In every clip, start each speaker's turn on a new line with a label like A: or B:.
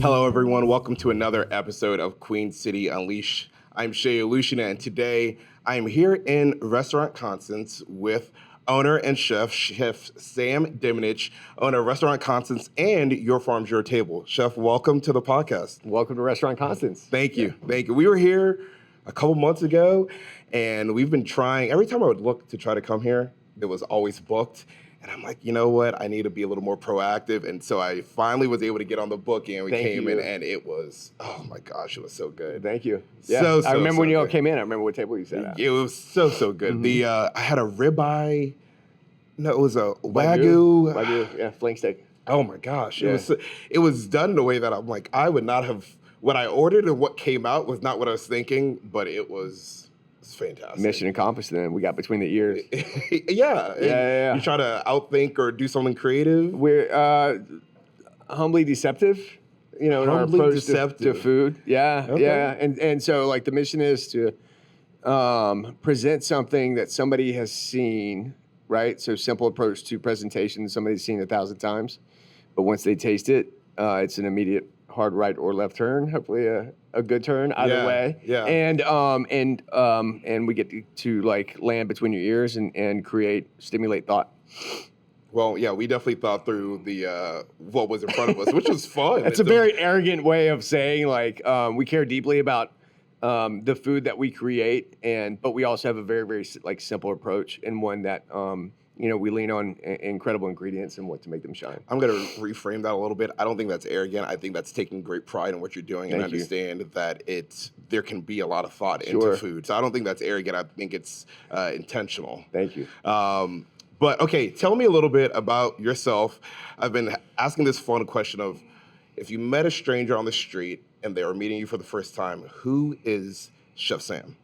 A: Hello, everyone. Welcome to another episode of Queen City Unleashed. I'm Shay Luciana, and today I am here in Restaurant Constance with owner and Chef Sam Diminish, owner of Restaurant Constance and Your Farm's Your Table. Chef, welcome to the podcast.
B: Welcome to Restaurant Constance.
A: Thank you. Thank you. We were here a couple months ago, and we've been trying. Every time I would look to try to come here, it was always booked. And I'm like, you know what? I need to be a little more proactive. And so I finally was able to get on the booking, and we came in, and it was, oh my gosh, it was so good.
B: Thank you. Yeah. I remember when you all came in. I remember what table you sat at.
A: It was so good. I had a ribeye. No, it was a Wagyu.
B: Yeah, flank steak.
A: Oh my gosh. Yeah. It was done in a way that I'm like, I would not have, what I ordered and what came out was not what I was thinking, but it was fantastic.
B: Mission accomplished then. We got between the ears.
A: Yeah. You try to outthink or do something creative?
B: We're humbly deceptive, in our approach to food. Yeah, okay. Yeah. And so like the mission is to present something that somebody has seen, right? So simple approach to presentation, somebody's seen 1,000 times, but once they taste it, it's an immediate hard right or left turn, hopefully a good turn either way.
A: Yeah.
B: And we get to like land between your ears and stimulate thought.
A: Well, yeah, we definitely thought through the what was in front of us, which was fun.
B: It's a very arrogant way of saying like we care deeply about the food that we create, but we also have a very, very like simple approach, and one that we lean on incredible ingredients and what to make them shine.
A: I'm going to reframe that a little bit. I don't think that's arrogant. I think that's taking great pride in what you're doing and understand that there can be a lot of thought into food. So I don't think that's arrogant. I think it's intentional.
B: Thank you.
A: But okay, tell me a little bit about yourself. I've been asking this fun question of, if you met a stranger on the street and they were meeting you for the first time, who is Chef Sam?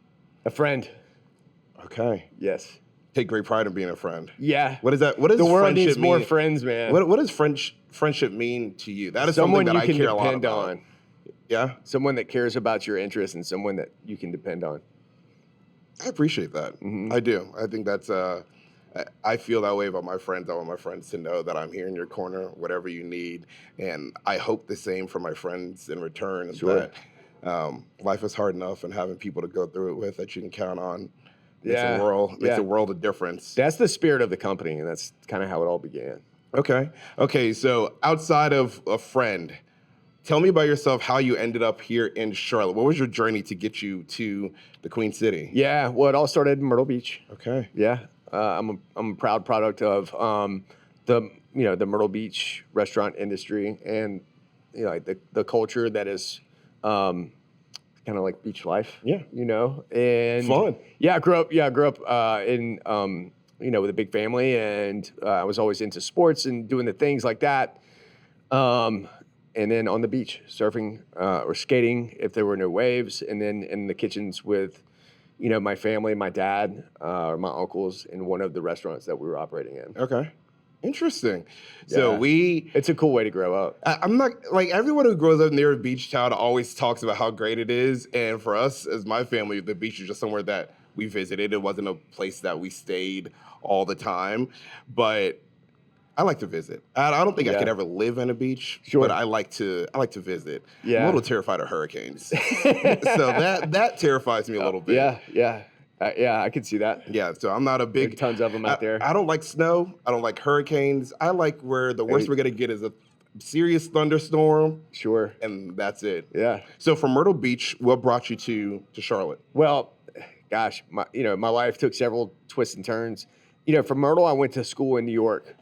B: A friend.
A: Okay.
B: Yes.
A: Take great pride in being a friend.
B: Yeah.
A: What is that? What does
B: the world
A: friendship
B: needs more
A: mean?
B: Friends, man.
A: What does friendship mean to you? That is
B: someone
A: something that I care a lot
B: about. On.
A: Yeah.
B: Someone that cares about your interests and someone that you can depend on.
A: I appreciate that. Mm-hmm. I do. I think that's I feel that way about my friends. I want my friends to know that I'm here in your corner, whatever you need, and I hope the same for my friends in return.
B: Sure.
A: That life is hard enough, and having people to go through it with that you can count on. Makes a world of difference.
B: That's the spirit of the company, and that's kind of how it all began.
A: Okay. So outside of a friend, tell me about yourself, how you ended up here in Charlotte. What was your journey to get you to the Queen City?
B: Yeah, well, it all started in Myrtle Beach.
A: Okay.
B: Yeah, I'm a proud product of the Myrtle Beach restaurant industry, and like the culture that is. Kind of like beach life, and
A: fun.
B: Yeah, I grew up in with a big family, and I was always into sports and doing the things like that. And then on the beach, surfing or skating if there were no waves, and then in the kitchens with, my family, my dad, or my uncles in one of the restaurants that we were operating in.
A: Okay. Interesting.
B: Yeah.
A: So
B: it's a cool way to grow up.
A: I'm not like everyone who grows up near a beach town always talks about how great it is. And for us, as my family, the beach is just somewhere that we visited. It wasn't a place that we stayed all the time, but I like to visit. I don't think I could ever live in a beach, but I like to visit.
B: Yeah.
A: I'm a little terrified of hurricanes. So that terrifies me a little bit.
B: Yeah. I can see that.
A: Yeah, so I'm not a big...
B: There's tons of them out there.
A: I don't like snow. I don't like hurricanes. I like where the worst we're going to get is a serious thunderstorm.
B: Sure.
A: And that's it.
B: Yeah.
A: So from Myrtle Beach, what brought you to Charlotte?
B: Well, gosh, my life took several twists and turns. From Myrtle, I went to school in New York.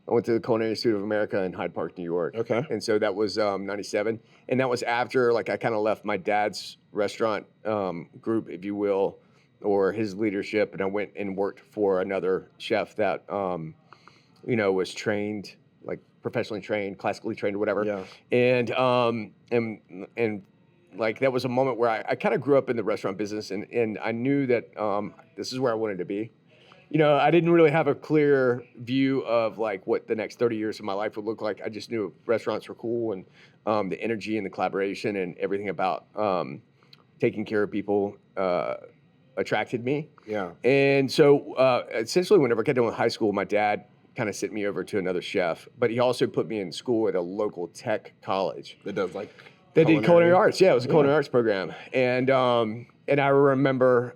B: I went to the Culinary Institute of America in Hyde Park, New York.
A: Okay.
B: And so that was 97. And that was after, like, I kind of left my dad's restaurant group, if you will, or his leadership, and I went and worked for another chef that, was trained, like professionally trained, classically trained, or whatever.
A: Yeah.
B: And like that was a moment where I kind of grew up in the restaurant business, and I knew that this is where I wanted to be. I didn't really have a clear view of like what the next 30 years of my life would look like. I just knew restaurants were cool, and the energy and the collaboration and everything about taking care of people attracted me.
A: Yeah.
B: And so essentially whenever I got done with high school, my dad kind of sent me over to another chef. But he also put me in school at a local tech college.
A: That does like
B: They did culinary arts. Yeah, it was a culinary arts program. And I remember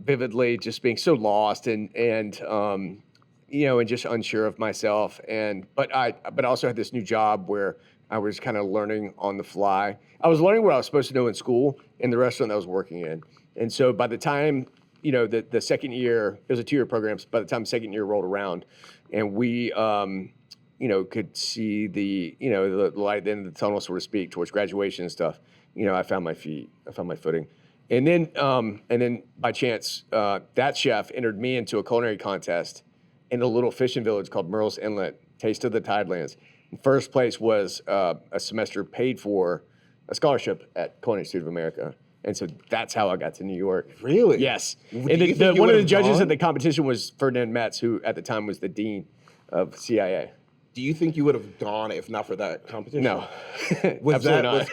B: vividly just being so lost and just unsure of myself. But I also had this new job where I was kind of learning on the fly. I was learning what I was supposed to know in school in the restaurant that I was working in. And so by the time, the second year, it was a 2-year program. So by the time the second year rolled around and we, could see the light at the end of the tunnel, so to speak, towards graduation and stuff, I found my feet, I found my footing. And then by chance, that chef entered me into a culinary contest in a little fishing village called Merle's Inlet, Taste of the Tidelands. First place was a semester paid for a scholarship at Culinary Institute of America. And so that's how I got to New York.
A: Really?
B: Yes. And one of the judges at the competition was Ferdinand Metz, who at the time was the dean of CIA.
A: Do you think you would have gone if not for that competition?
B: No.
A: Was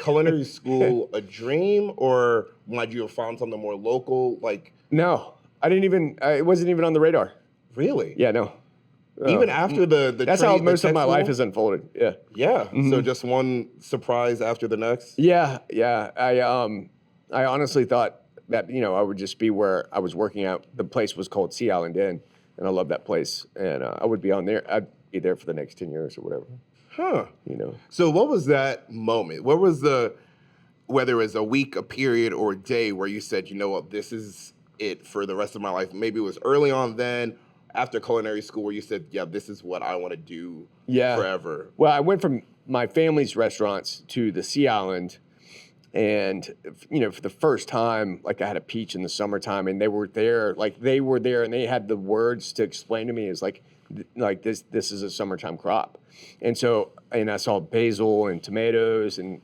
A: culinary school a dream, or might you have found something more local?
B: No, I didn't even. It wasn't even on the radar.
A: Really?
B: Yeah, no.
A: Even after the
B: that's how most of my life has unfolded. Yeah.
A: Yeah. Mm-hmm. So just one surprise after the next.
B: Yeah. I honestly thought that I would just be where I was working at. The place was called Sea Island Inn, and I love that place. And I would be on there. I'd be there for the next 10 years or whatever.
A: Huh. So what was that moment? What was whether it was a week, a period, or a day where you said, this is it for the rest of my life? Maybe it was early on then, after culinary school, where you said, yeah, this is what I want to do forever.
B: Well, I went from my family's restaurants to the Sea Island. And, for the first time, I had a peach in the summertime, and they were there, and they had the words to explain to me, this is a summertime crop. And so, and I saw basil and tomatoes and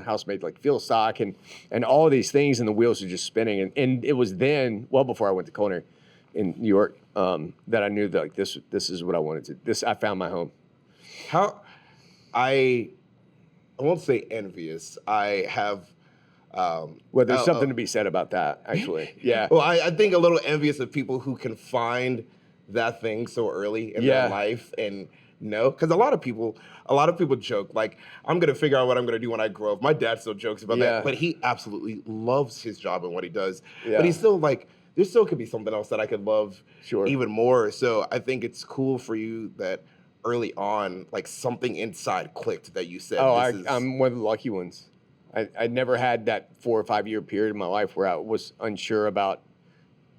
B: house-made field stock and all of these things, and the wheels were just spinning. And it was then, well before I went to culinary in New York, that I knew that this is what I wanted to. I found my home.
A: I won't say envious. I have.
B: There's something to be said about that, actually. Yeah.
A: Well, I think a little envious of people who can find that thing so early in their life and because a lot of people joke I'm gonna figure out what I'm gonna do when I grow up. My dad still jokes about that, but he absolutely loves his job and what he does. Yeah. But he's still there still could be something else that I could love even more. So I think it's cool for you that early on, something inside clicked that you said.
B: I'm one of the lucky ones. I never had that 4 or 5 year period in my life where I was unsure about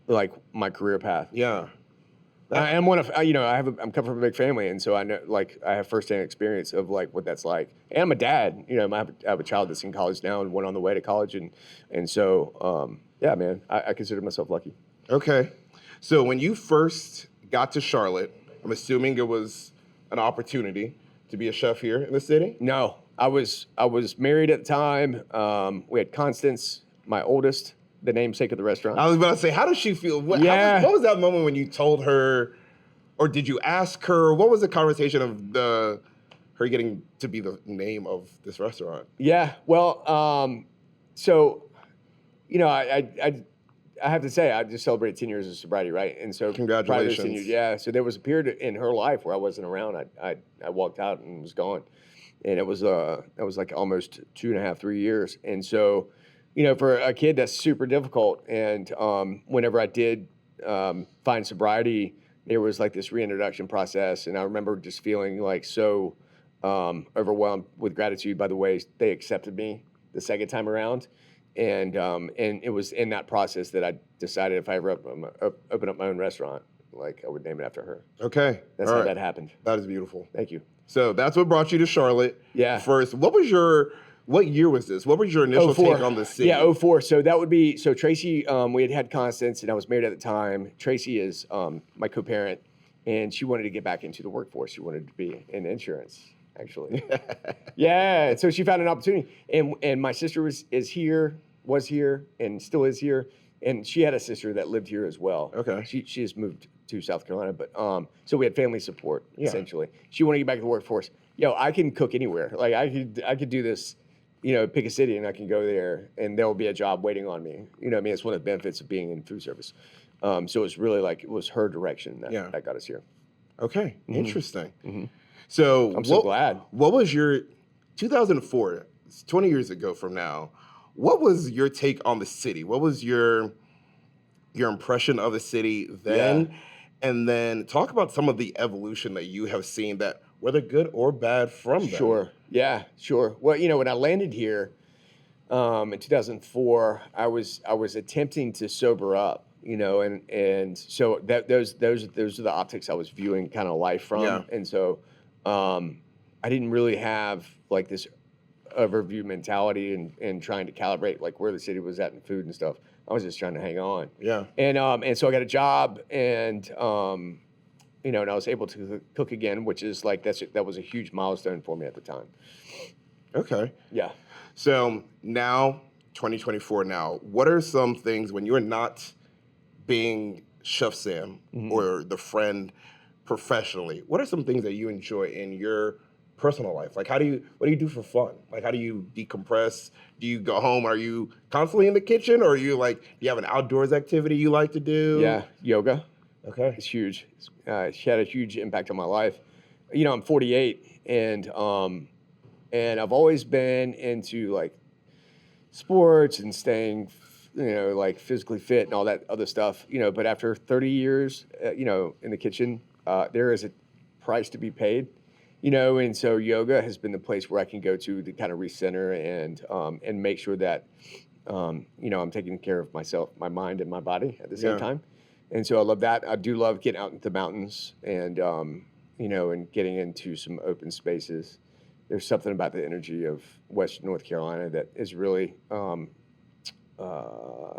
B: my career path.
A: Yeah.
B: I am one of, I'm coming from a big family, and so I know, I have firsthand experience of what that's like. And I'm a dad, I have a child that's in college now and went on the way to college, and so yeah, man, I consider myself lucky.
A: Okay, so when you first got to Charlotte, I'm assuming it was an opportunity to be a chef here in the city?
B: No, I was married at the time. We had Constance, my oldest, the namesake of the restaurant.
A: I was about to say, how does she feel? What was that moment when you told her, or did you ask her? What was the conversation of her getting to be the name of this restaurant?
B: Yeah, well, so, I have to say, I just celebrated 10 years of sobriety, right? And so,
A: congratulations.
B: So there was a period in her life where I wasn't around. I walked out and was gone, and it was almost 2.5, 3 years, and so. For a kid, that's super difficult. And whenever I did find sobriety, there was this reintroduction process. And I remember just feeling so overwhelmed with gratitude by the way they accepted me the second time around. And it was in that process that I decided if I ever open up my own restaurant, I would name it after her.
A: Okay.
B: That's how that happened.
A: That is beautiful.
B: Thank you.
A: So that's what brought you to Charlotte.
B: Yeah.
A: First, what year was this? What was your initial take on the city?
B: Yeah, 2004. So that would be, Tracy, we had Constance, and I was married at the time. Tracy is my co-parent, and she wanted to get back into the workforce. She wanted to be in insurance, actually. Yeah, so she found an opportunity. And my sister was here, and still is here. And she had a sister that lived here as well.
A: Okay.
B: She has moved to South Carolina, but so we had family support, essentially. She wanted to get back to the workforce. I can cook anywhere. I could do this. Pick a city and I can go there and there will be a job waiting on me. It's one of the benefits of being in food service. So it's really it was her direction that got us here.
A: Okay, interesting. So
B: I'm so glad.
A: What was your 2004? It's 20 years ago from now. What was your take on the city? What was your impression of the city then? And then talk about some of the evolution that you have seen, that whether good or bad, from them.
B: Sure. Yeah, sure. Well, when I landed here in 2004, I was attempting to sober up, and so those are the optics I was viewing kind of life from.
A: Yeah.
B: And so I didn't really have like this overview mentality and trying to calibrate like where the city was at in food and stuff. I was just trying to hang on.
A: Yeah.
B: And so I got a job, and and I was able to cook again, which is like that was a huge milestone for me at the time.
A: Okay.
B: Yeah.
A: So now, 2024 now, what are some things when you're not being Chef Sam or the friend professionally, what are some things that you enjoy in your personal life? Like, what do you do for fun? Like, how do you decompress? Do you go home? Are you constantly in the kitchen, or are you do you have an outdoors activity you like to do?
B: Yeah, yoga.
A: Okay.
B: It's huge. It's had a huge impact on my life. I'm 48, and I've always been into like sports and staying, like physically fit and all that other stuff. But after 30 years, in the kitchen, there is a price to be paid. And so yoga has been the place where I can go to kind of recenter and make sure that I'm taking care of myself, my mind, and my body at the same time. And so I love that. I do love getting out into the mountains and and getting into some open spaces. There's something about the energy of Western North Carolina that is really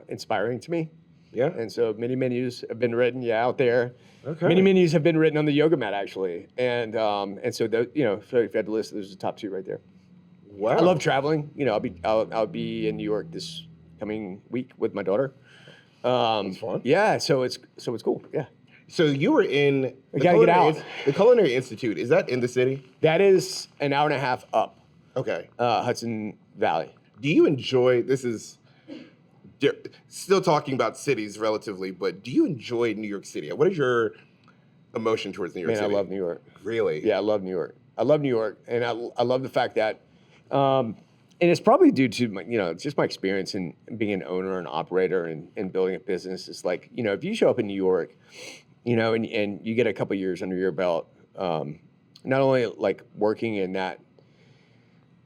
B: inspiring to me.
A: Yeah.
B: And so many menus have been written, out there.
A: Okay.
B: Many menus have been written on the yoga mat, actually. And so so if you had to list, there's the top 2 right there.
A: Wow.
B: I love traveling. I'll be in New York this coming week with my daughter.
A: That's fun.
B: Yeah, so it's cool. Yeah.
A: So you were in the Culinary Institute. Is that in the city?
B: That is an hour and a half up.
A: Okay.
B: Hudson Valley.
A: Do you enjoy, still talking about cities relatively, but do you enjoy New York City? What is your emotion towards New York City?
B: Man, I love New York.
A: Really?
B: Yeah, I love New York. And I love the fact that, and it's probably due to my, just my experience in being an owner and operator and building a business. It's like, if you show up in New York, and you get a couple years under your belt, not only like working in that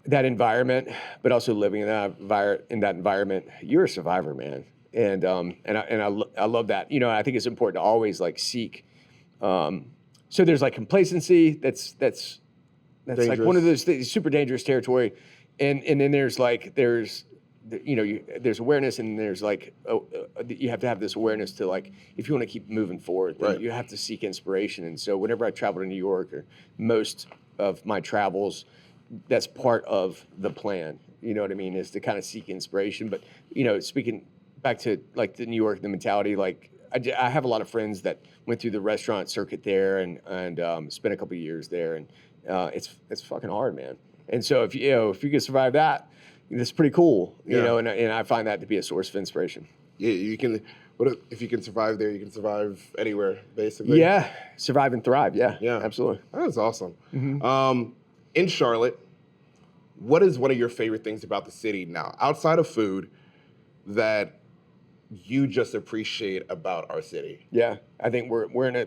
B: environment, but also living in that environment, you're a survivor, man. And I love that. I think it's important to always like seek. So there's like complacency. That's dangerous. Like one of those things, super dangerous territory. And then there's awareness, and there's like, you have to have this awareness to like, if you want to keep moving forward, then you have to seek inspiration. And so whenever I travel to New York, or most of my travels, that's part of the plan. You know what I mean? Is to kind of seek inspiration. But, speaking back to like the New York, the mentality, like I have a lot of friends that went through the restaurant circuit there and spent a couple of years there. And it's fucking hard, man. And so if you can survive that, that's pretty cool, and I find that to be a source of inspiration.
A: Yeah, you can. If you can survive there, you can survive anywhere, basically.
B: Yeah, survive and thrive. Yeah, absolutely.
A: That's awesome. In Charlotte, what is one of your favorite things about the city now, outside of food, that you just appreciate about our city?
B: Yeah, I think we're in a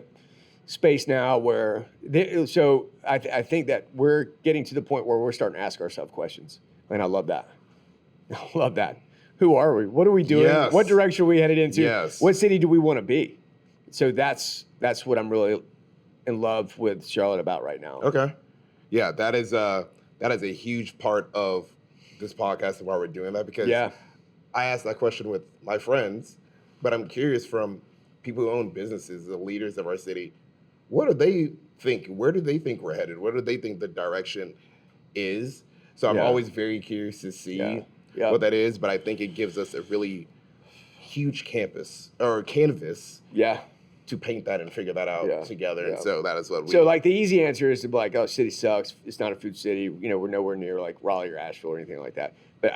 B: space now where I think that we're getting to the point where we're starting to ask ourselves questions, and I love that. I love that. Who are we? What are we doing?
A: Yes.
B: What direction are we headed into?
A: Yes.
B: What city do we want to be? So that's what I'm really in love with Charlotte about right now.
A: Okay. Yeah, that is a huge part of this podcast and why we're doing that, because I asked that question with my friends, but I'm curious from people who own businesses, the leaders of our city, what do they think? Where do they think we're headed? What do they think the direction is? So I'm always very curious to see what that is, but I think it gives us a really huge canvas to paint that and figure that out together. And so that is what we...
B: So like the easy answer is to be like, oh, city sucks. It's not a food city. We're nowhere near like Raleigh or Asheville or anything like that. But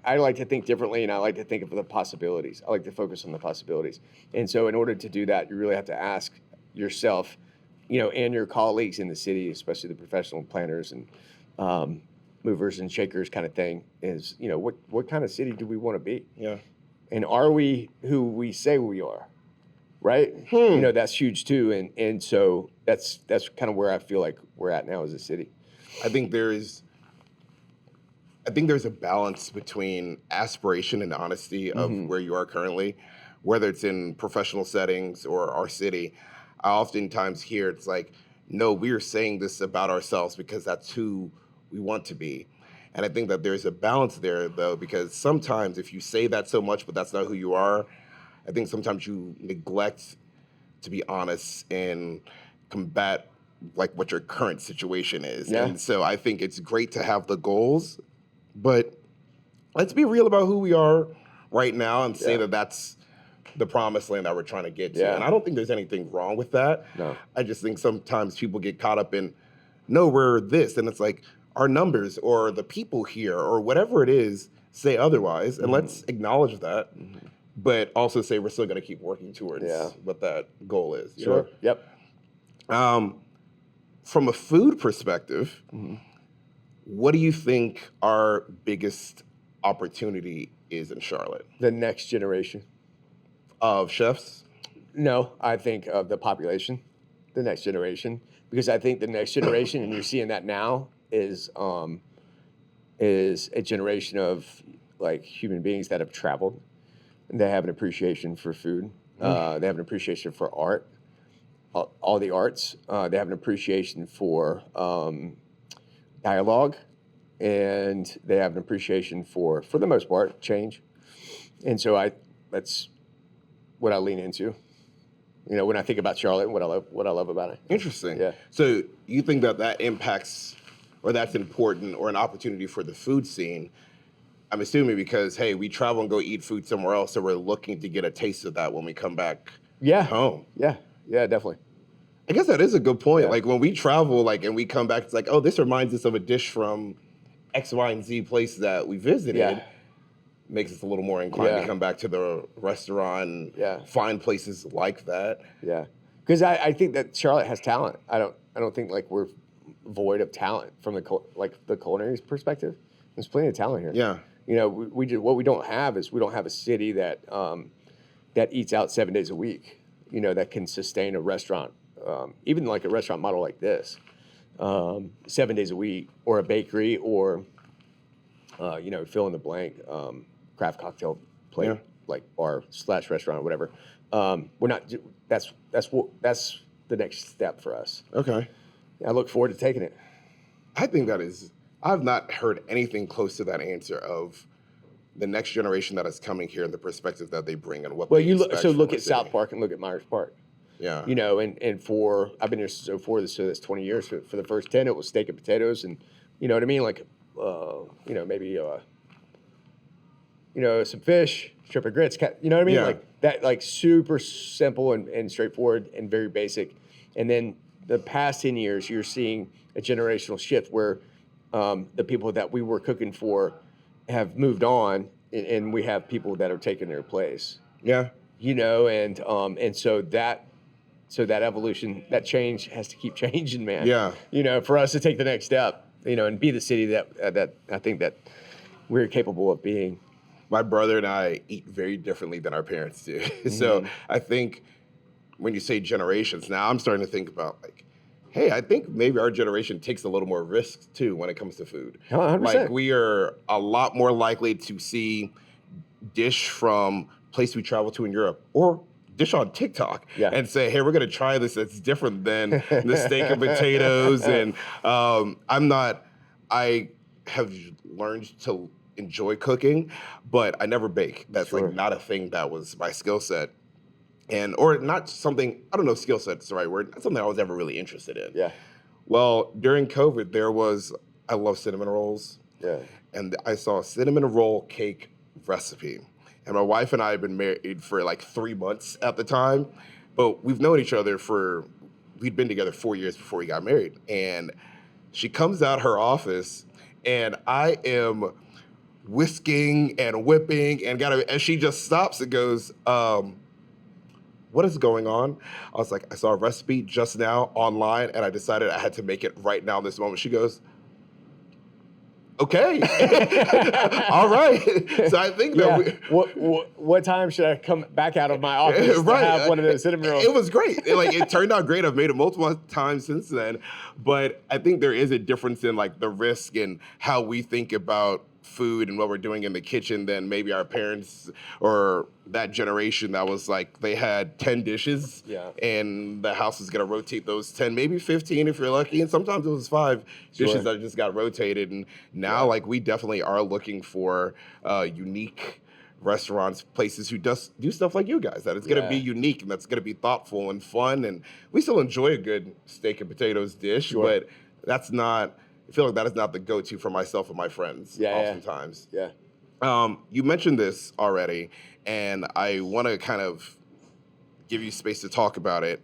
B: I like to think differently, and I like to think of the possibilities. I like to focus on the possibilities. And so in order to do that, you really have to ask yourself, and your colleagues in the city, especially the professional planners and movers and shakers kind of thing, is, what kind of city do we want to be?
A: Yeah.
B: And are we who we say we are? Right? That's huge too. And so that's kind of where I feel like we're at now as a city.
A: I think there's a balance between aspiration and honesty of where you are currently, whether it's in professional settings or our city. I oftentimes hear it's like, no, we are saying this about ourselves because that's who we want to be. And I think that there's a balance there, though, because sometimes if you say that so much, but that's not who you are, I think sometimes you neglect to be honest and combat like what your current situation is.
B: Yeah.
A: And so I think it's great to have the goals, but let's be real about who we are right now and say that that's the promised land that we're trying to get to.
B: Yeah.
A: And I don't think there's anything wrong with that.
B: No.
A: I just think sometimes people get caught up in, no, we're this. And it's like our numbers or the people here or whatever it is say otherwise. And let's acknowledge that, but also say we're still going to keep working towards what that goal is. you
B: Sure.
A: know?
B: Yep.
A: From a food perspective, what do you think our biggest opportunity is in Charlotte?
B: The next generation.
A: Of chefs?
B: No, I think of the population, the next generation, because I think the next generation, and you're seeing that now, is a generation of like human beings that have traveled, and they have an appreciation for food. They have an appreciation for art, all the arts. They have an appreciation for dialogue, and they have an appreciation for the most part, change. And so that's what I lean into, when I think about Charlotte and what I love about it.
A: Interesting.
B: Yeah.
A: So you think that impacts, or that's important, or an opportunity for the food scene? I'm assuming because, hey, we travel and go eat food somewhere else, so we're looking to get a taste of that when we come back home.
B: Yeah, definitely.
A: I guess that is a good point.
B: Yeah.
A: Like when we travel, and we come back, it's like, oh, this reminds us of a dish from X, Y, and Z place that we visited.
B: Yeah.
A: Makes us a little more inclined to come back to the restaurant and find places like that.
B: Yeah, because I think that Charlotte has talent. I don't think like we're void of talent from the culinary perspective. There's plenty of talent here.
A: Yeah.
B: What we don't have is we don't have a city that eats out 7 days a week. That can sustain a restaurant, even like a restaurant model like this, 7 days a week, or a bakery, or fill in the blank. Craft cocktail plate, like bar / restaurant or whatever. We're not. That's the next step for us.
A: Okay.
B: I look forward to taking it.
A: I think that is. I've not heard anything close to that answer of the next generation that is coming here and the perspective that they bring and what.
B: Well,
A: they expect
B: look
A: from
B: at South Park and look at Myers Park.
A: Yeah.
B: And for I've been here since 04, so that's 20 years. For the first 10, it was steak and potatoes, and you know what I mean, like maybe. Some fish, strip of grits, you know what I mean?
A: Yeah.
B: Like that, like super simple and straightforward and very basic. And then the past 10 years, you're seeing a generational shift where the people that we were cooking for have moved on, and we have people that are taking their place.
A: Yeah.
B: And so that evolution, that change has to keep changing, man.
A: Yeah.
B: For us to take the next step, and be the city that I think that we're capable of being.
A: My brother and I eat very differently than our parents do. So I think when you say generations, now I'm starting to think about like, hey, I think maybe our generation takes a little more risk too when it comes to food.
B: 100%.
A: Like we are a lot more likely to see dish from place we travel to in Europe or dish on TikTok and say, hey, we're going to try this that's different than the steak and potatoes. And I have learned to enjoy cooking, but I never bake. That's like not a thing that was my skill set. Or not something, I don't know if skill set is the right word, not something I was ever really interested in.
B: Yeah.
A: Well, during COVID, I love cinnamon rolls.
B: Yeah.
A: And I saw a cinnamon roll cake recipe. And my wife and I had been married for like 3 months at the time, but we've known each other we'd been together 4 years before we got married. And she comes out her office and I am whisking and whipping and she just stops and goes, what is going on? I was like, I saw a recipe just now online and I decided I had to make it right now, this moment. She goes, okay. All right. So I think that
B: what time should I come back out of my office to have one of those cinnamon rolls?
A: It was great. It turned out great. I've made it multiple times since then. But I think there is a difference in like the risk and how we think about food and what we're doing in the kitchen than maybe our parents or that generation that was like they had 10 dishes and the house was going to rotate those 10, maybe 15 if you're lucky, and sometimes it was 5 dishes that just got rotated. And now like we definitely are looking for unique restaurants, places who do stuff like you guys, that it's going to be unique and that's going to be thoughtful and fun. And we still enjoy a good steak and potatoes dish, but that's not, I feel like that is not the go-to for myself and my friends oftentimes. You mentioned this already, and I want to kind of give you space to talk about it.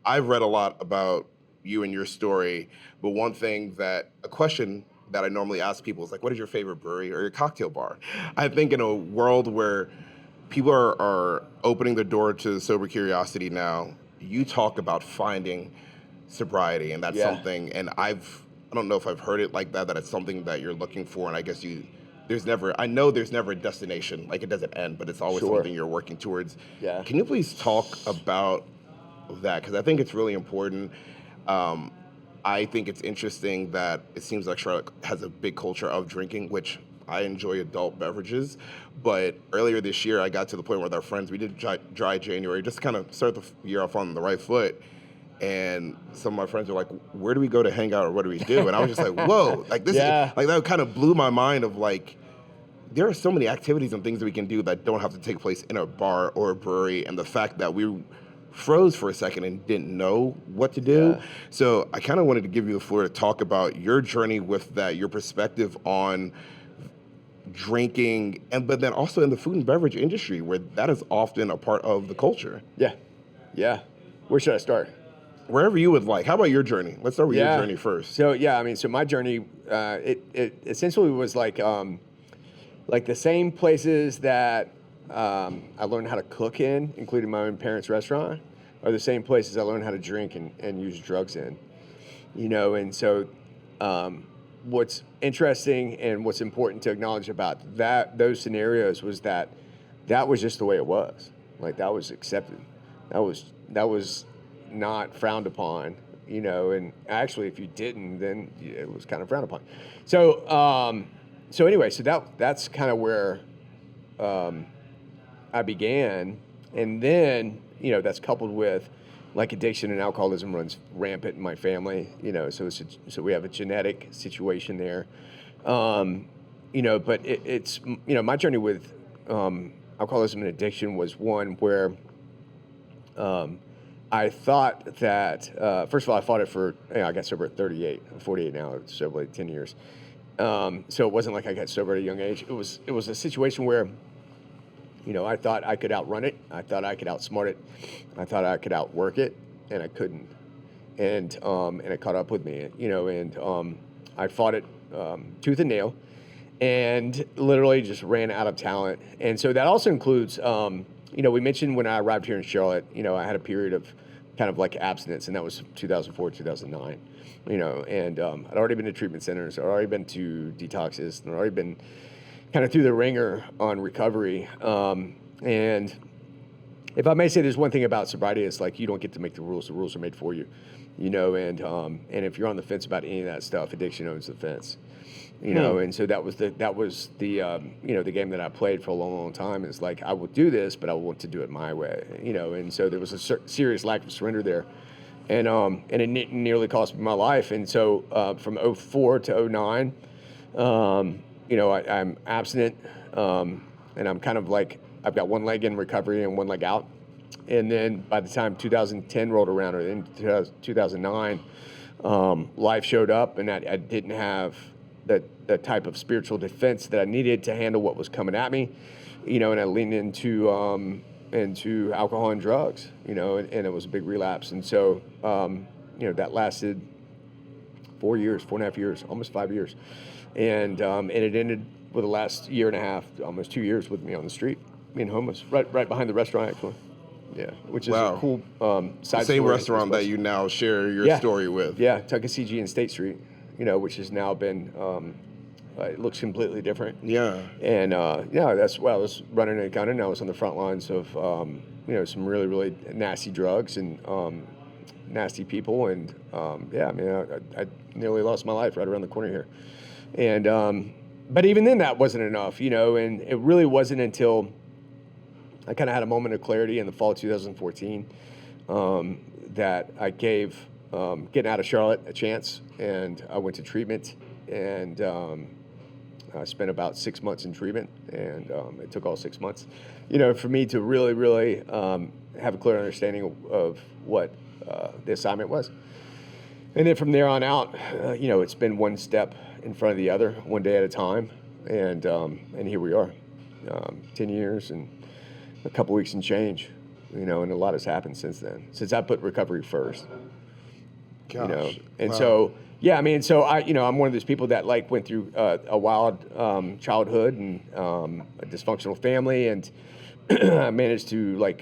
A: I've read a lot about you and your story, but a question that I normally ask people is like, what is your favorite brewery or your cocktail bar? I think in a world where people are opening the door to sober curiosity now, you talk about finding sobriety, and that's something, and I don't know if I've heard it like that it's something that you're looking for, and I guess I know there's never a destination, like it doesn't end, but it's always something you're working towards. Can you please talk about that? Because I think it's really important. I think it's interesting that it seems like Charlotte has a big culture of drinking, which I enjoy adult beverages. But earlier this year, I got to the point with our friends, we did dry January, just to kind of start the year off on the right foot. And some of my friends were like, where do we go to hang out or what do we do? And I was just like, whoa, like this is, like that kind of blew my mind of like, there are so many activities and things that we can do that don't have to take place in a bar or a brewery. And the fact that we froze for a second and didn't know what to do. So I kind of wanted to give you the floor to talk about your journey with that, your perspective on drinking, but then also in the food and beverage industry where that is often a part of the culture.
B: Where should I start?
A: Wherever you would like. How about your journey? Let's start with your journey first.
B: So my journey, it essentially was like the same places that I learned how to cook in, including my own parents' restaurant, are the same places I learned how to drink and use drugs in. And so what's interesting and what's important to acknowledge about those scenarios was that was just the way it was. Like that was accepted. That was not frowned upon, and actually if you didn't, then it was kind of frowned upon. So anyway, that's kind of where I began, and then that's coupled with like addiction and alcoholism runs rampant in my family, so we have a genetic situation there, but it's my journey with alcoholism and addiction was one where I thought that first of all I fought it for I got sober at 38, I'm 48 now, it's sober like 10 years, so it wasn't like I got sober at a young age. It was a situation where I thought I could outrun it. I thought I could outsmart it. I thought I could outwork it, and I couldn't. And it caught up with me, and I fought it tooth and nail, and literally just ran out of talent. And so that also includes, we mentioned when I arrived here in Charlotte, I had a period of kind of like abstinence, and that was 2004, 2009, and I'd already been to treatment centers, I'd already been to detoxes, and I'd already been kind of through the ringer on recovery. And if I may say, there's one thing about sobriety, it's like you don't get to make the rules are made for you, and if you're on the fence about any of that stuff, addiction owns the fence, and so that was the the game that I played for a long, long time, is like, I will do this, but I want to do it my way, and so there was a serious lack of surrender there, and it nearly cost me my life. And so from 04 to 09, I'm abstinent, and I'm kind of like, I've got one leg in recovery and one leg out. And then by the time 2010 rolled around, or in 2009, life showed up, and I didn't have the type of spiritual defense that I needed to handle what was coming at me, and I leaned into alcohol and drugs, and it was a big relapse. And so, that lasted 4.5 years, almost 5 years. And it ended with the last year and a half, almost 2 years, with me on the street, being homeless, right behind the restaurant, actually. Yeah, which is a cool side
A: Same
B: story.
A: restaurant that you now share your story with.
B: Yeah, Tuckasegee and State Street, which has now been, it looks completely different.
A: Yeah.
B: And I was running a gun, and I was on the front lines of, some really, really nasty drugs and nasty people. And I nearly lost my life right around the corner here. And, but even then that wasn't enough, and it really wasn't until I kind of had a moment of clarity in the fall of 2014 that I gave getting out of Charlotte a chance, and I went to treatment, and I spent about 6 months in treatment, and it took all 6 months, for me to really, really have a clear understanding of what the assignment was. And then from there on out, it's been one step in front of the other, one day at a time, and here we are, 10 years and a couple weeks and change, and a lot has happened since then, since I put recovery first.
A: Gosh.
B: And so, I'm one of those people that went through a wild childhood and a dysfunctional family, and I managed to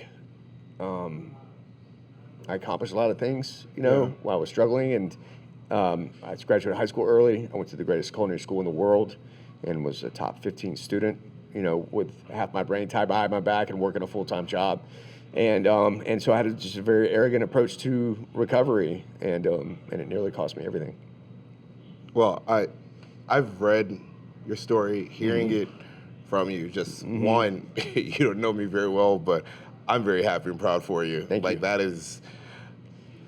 B: I accomplished a lot of things, while I was struggling, and I graduated high school early. I went to the greatest culinary school in the world and was a top 15 student, with half my brain tied behind my back and working a full-time job. And so I had just a very arrogant approach to recovery, and it nearly cost me everything.
A: Well, I've read your story, hearing it from you. Just one, you don't know me very well, but I'm very happy and proud for you.
B: Thank you.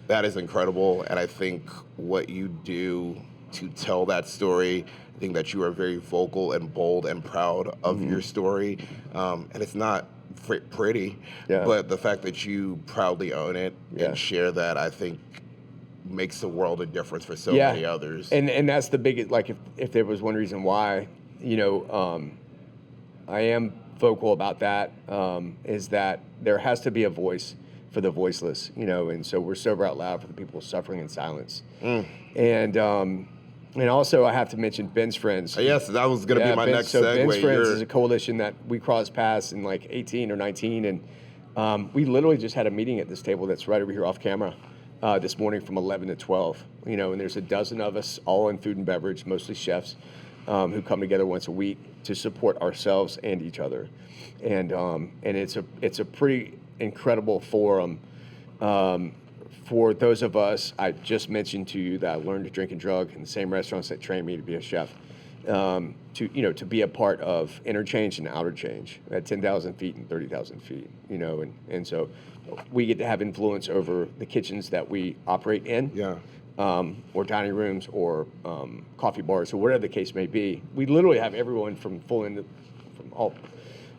A: That is incredible, and I think what you do to tell that story, I think that you are very vocal and bold and proud of your story, and it's not pretty, but the fact that you proudly own it and share that, I think, makes the world a difference for so many others.
B: And that's the biggest, if there was one reason why, I am vocal about that, is that there has to be a voice for the voiceless, and so we're sober out loud for the people suffering in silence. And also I have to mention Ben's Friends.
A: Yes, that was going to be my next segue.
B: Ben's Friends is a coalition that we crossed paths in 18 or 19, and we literally just had a meeting at this table that's right over here off camera this morning from 11 to 12, and there's a dozen of us all in food and beverage, mostly chefs, who come together once a week to support ourselves and each other. And it's a pretty incredible forum for those of us. I just mentioned to you that I learned to drink and drug in the same restaurants that trained me to be a chef, to be a part of inner change and outer change at 10,000 feet and 30,000 feet, and so we get to have influence over the kitchens that we operate in, or dining rooms or coffee bars or whatever the case may be. We literally have everyone from all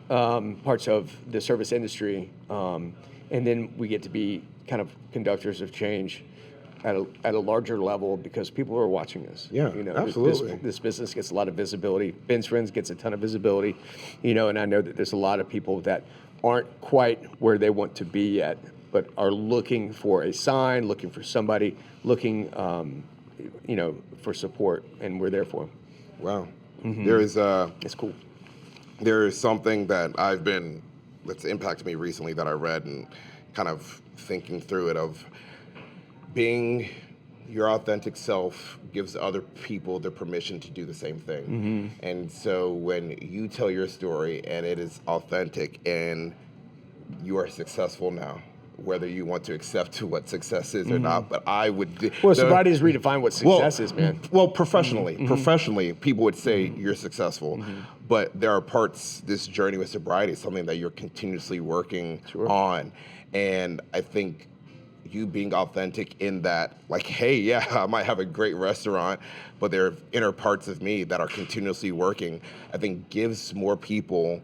B: parts of the service industry, and then we get to be kind of conductors of change at a larger level because people are watching us.
A: Absolutely.
B: This business gets a lot of visibility. Ben's Friends gets a ton of visibility, and I know that there's a lot of people that aren't quite where they want to be yet, but are looking for a sign, looking for somebody, looking, for support, and we're there for them.
A: Wow. There is
B: it's cool.
A: There is something that's impacted me recently that I read, and kind of thinking through it, of being your authentic self gives other people the permission to do the same thing. And so when you tell your story and it is authentic and you are successful now, whether you want to accept what success is or not, but I would...
B: sobriety has redefined what success is, man.
A: Well, professionally, people would say you're successful, but there are parts, this journey with sobriety is something that you're continuously working on. And I think you being authentic in that, hey, I might have a great restaurant, but there are inner parts of me that are continuously working, I think gives more people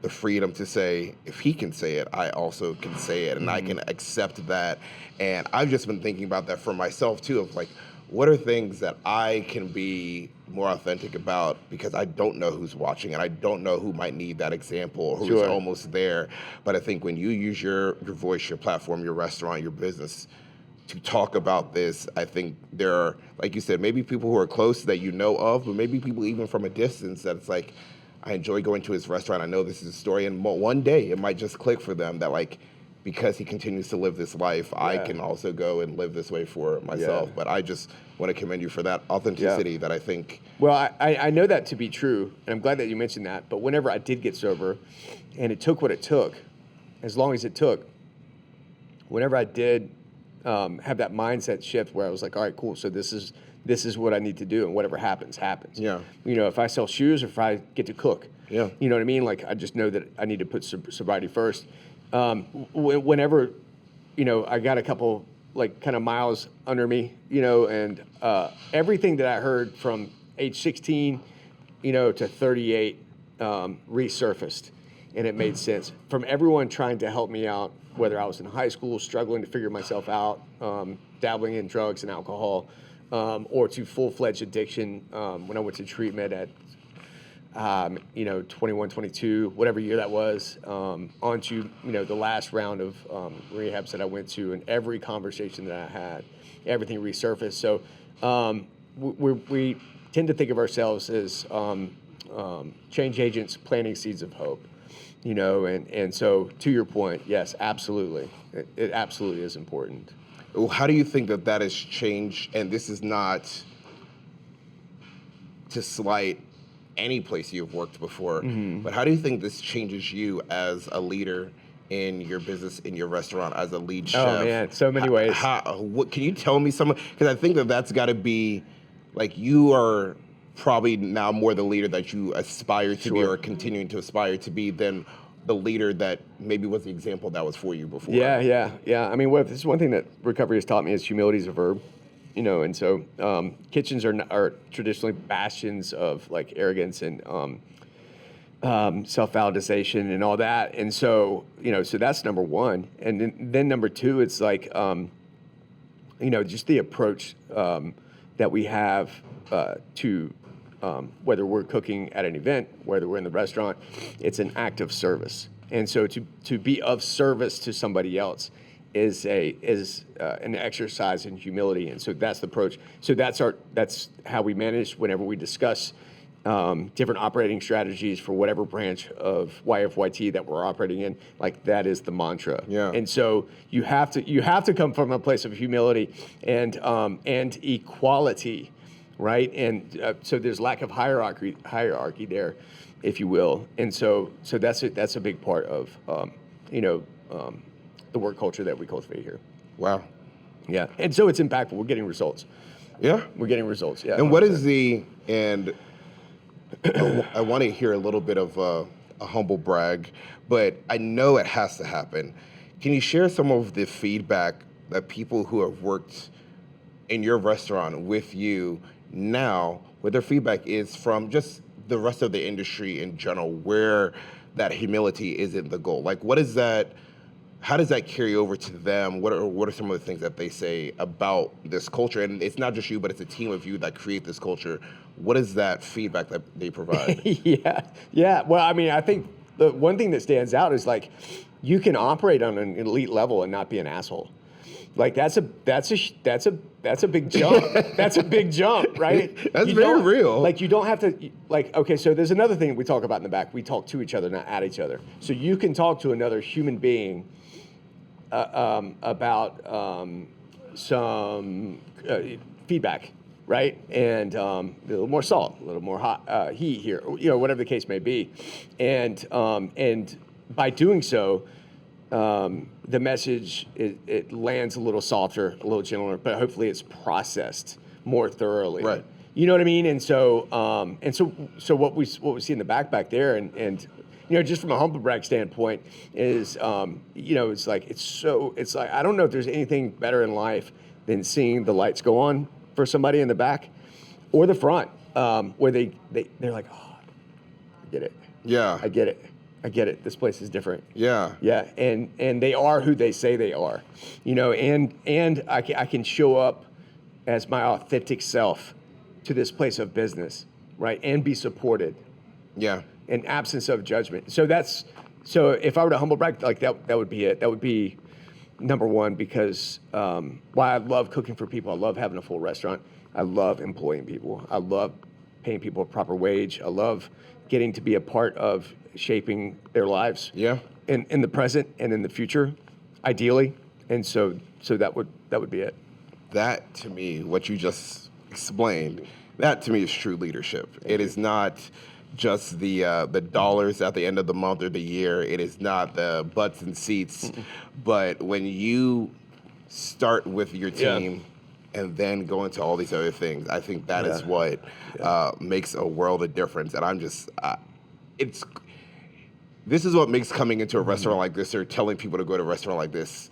A: the freedom to say, if he can say it, I also can say it, and I can accept that. And I've just been thinking about that for myself too, of what are things that I can be more authentic about, because I don't know who's watching and I don't know who might need that example or who's almost there. But I think when you use your voice, your platform, your restaurant, your business to talk about this, I think there are, like you said, maybe people who are close that you know of, but maybe people even from a distance that it's I enjoy going to his restaurant. I know this is a story, and one day it might just click for them that because he continues to live this life, I can also go and live this way for myself. But I just want to commend you for that authenticity that I think.
B: Well, I know that to be true, and I'm glad that you mentioned that. But whenever I did get sober, and it took what it took, as long as it took, whenever I did have that mindset shift where I was like, all right, cool, so this is what I need to do, and whatever happens, happens.
A: Yeah.
B: You know, if I sell shoes or if I get to cook.
A: Yeah.
B: You know what I mean? Like, I just know that I need to put sobriety first. Whenever, you know, I got a couple, like, kind of miles under me, you know, and everything that I heard from age 16, you know, to 38 resurfaced, and it made sense. From everyone trying to help me out, whether I was in high school, struggling to figure myself out, dabbling in drugs and alcohol, or to full-fledged addiction when I went to treatment at, 21, 22, whatever year that was, onto, you know, the last round of rehabs that I went to, and every conversation that I had, everything resurfaced. So we tend to think of ourselves as change agents planting seeds of hope, you know, and so to your point, yes, absolutely. It absolutely is important.
A: Well, how do you think that has changed? And this is not to slight any place you've worked before, but how do you think this changes you as a leader in your business, in your restaurant, as a lead chef?
B: Oh man, so many ways.
A: What can you tell me some? Because I think that's got to be, like, you are probably now more the leader that you aspire to be, or continuing to aspire to be, than the leader that maybe was the example that was for you before.
B: Yeah. I mean, this is one thing that recovery has taught me, is humility is a verb. You know, and so kitchens are traditionally bastions of, like, arrogance and self-validation and all that. And so, you know, so that's number one. And then number two, it's like, you know, just the approach that we have to whether we're cooking at an event, whether we're in the restaurant, it's an act of service. And so to be of service to somebody else is an exercise in humility, and so that's the approach. So that's how we manage whenever we discuss different operating strategies for whatever branch of YFYT that we're operating in. Like, that is the mantra.
A: Yeah.
B: And so you have to come from a place of humility and equality, right? And so there's lack of hierarchy there, if you will. And so that's a big part of the work culture that we cultivate here.
A: Wow.
B: Yeah. And so it's impactful. We're getting results.
A: Yeah.
B: We're getting results. Yeah.
A: And what is I want to hear a little bit of a humble brag, but I know it has to happen. Can you share some of the feedback that people who have worked in your restaurant with you now, what their feedback is from just the rest of the industry in general, where that humility isn't the goal? Like, what is that? How does that carry over to them? What are some of the things that they say about this culture? And it's not just you, but it's a team of you that create this culture. What is that feedback that they provide?
B: Yeah. Well, I mean, I think the one thing that stands out is, like, you can operate on an elite level and not be an asshole. Like, that's a big jump. That's a big jump, right?
A: That's very real.
B: Like, you don't have to, like, okay, so there's another thing we talk about in the back. We talk to each other, not at each other. So you can talk to another human being about some feedback, right? And a little more salt, a little more hot heat here, you know, whatever the case may be. And by doing so, the message, it lands a little softer, a little gentler, but hopefully it's processed more thoroughly.
A: Right.
B: You know what I mean? And so what we see in the back there, and you know, just from a humble brag standpoint, is you know, it's like I don't know if there's anything better in life than seeing the lights go on for somebody in the back or the front, where they're like, oh, I get it.
A: Yeah.
B: I get it. This place is different.
A: Yeah.
B: Yeah. And they are who they say they are, you know, and I can show up as my authentic self to this place of business, right? And be supported.
A: Yeah.
B: In absence of judgment. So if I were to humble brag, like, that would be it. That would be number one, because why I love cooking for people. I love having a full restaurant. I love employing people. I love paying people a proper wage. I love getting to be a part of shaping their lives.
A: Yeah.
B: In the present and in the future. ideally. And so that would be it.
A: That to me, what you just explained, that to me is true leadership. It is not just the dollars at the end of the month or the year. It is not the butts and seats, but when you start with your team and then go into all these other things, I think that is what makes a world of difference. And I'm just, this is what makes coming into a restaurant like this or telling people to go to a restaurant like this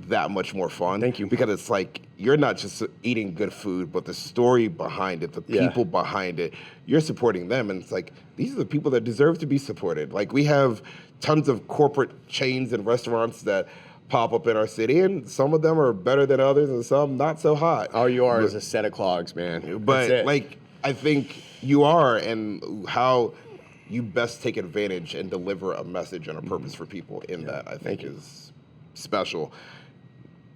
A: that much more fun.
B: Thank you.
A: Because it's like you're not just eating good food, but the story behind it, the people behind it, you're supporting them. And it's like, these are the people that deserve to be supported. Like we have tons of corporate chains and restaurants that pop up in our city, and some of them are better than others and some not so hot.
B: All you are is a set of clogs, man.
A: But like, I think you are, and how you best take advantage and deliver a message and a purpose for people in that, I think is special.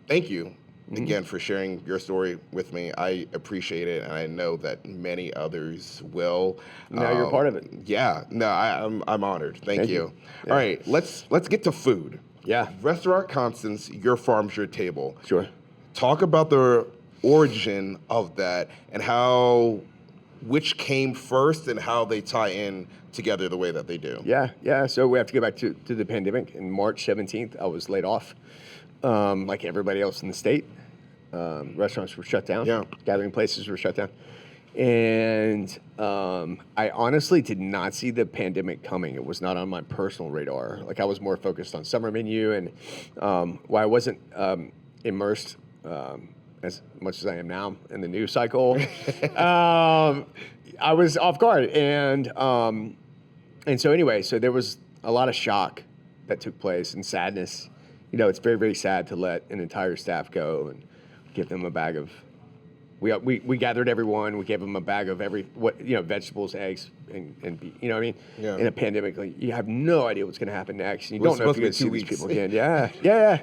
A: Thank you again for sharing your story with me. I appreciate it, and I know that many others will.
B: Now you're part of it.
A: Yeah, no, I'm honored. Thank you. Yeah. All right, let's get to food.
B: Yeah.
A: Restaurant Constance, your farm's your table.
B: Sure.
A: Talk about the origin of that and which came first and how they tie in together the way that they do.
B: Yeah. So we have to go back to the pandemic. In March 17th, I was laid off. Like everybody else in the state. Restaurants were shut down.
A: Yeah.
B: Gathering places were shut down. And I honestly did not see the pandemic coming. It was not on my personal radar. Like I was more focused on summer menu, and while I wasn't immersed as much as I am now in the news cycle, I was off guard. And so anyway, so there was a lot of shock that took place and sadness. You know, it's very, very sad to let an entire staff go and give them a bag of. We gathered everyone. We gave them a bag of vegetables, eggs, and you know what I mean.
A: Yeah.
B: In a pandemic, like you have no idea what's going to happen next. And you don't know if you're going to see these people again. Yeah.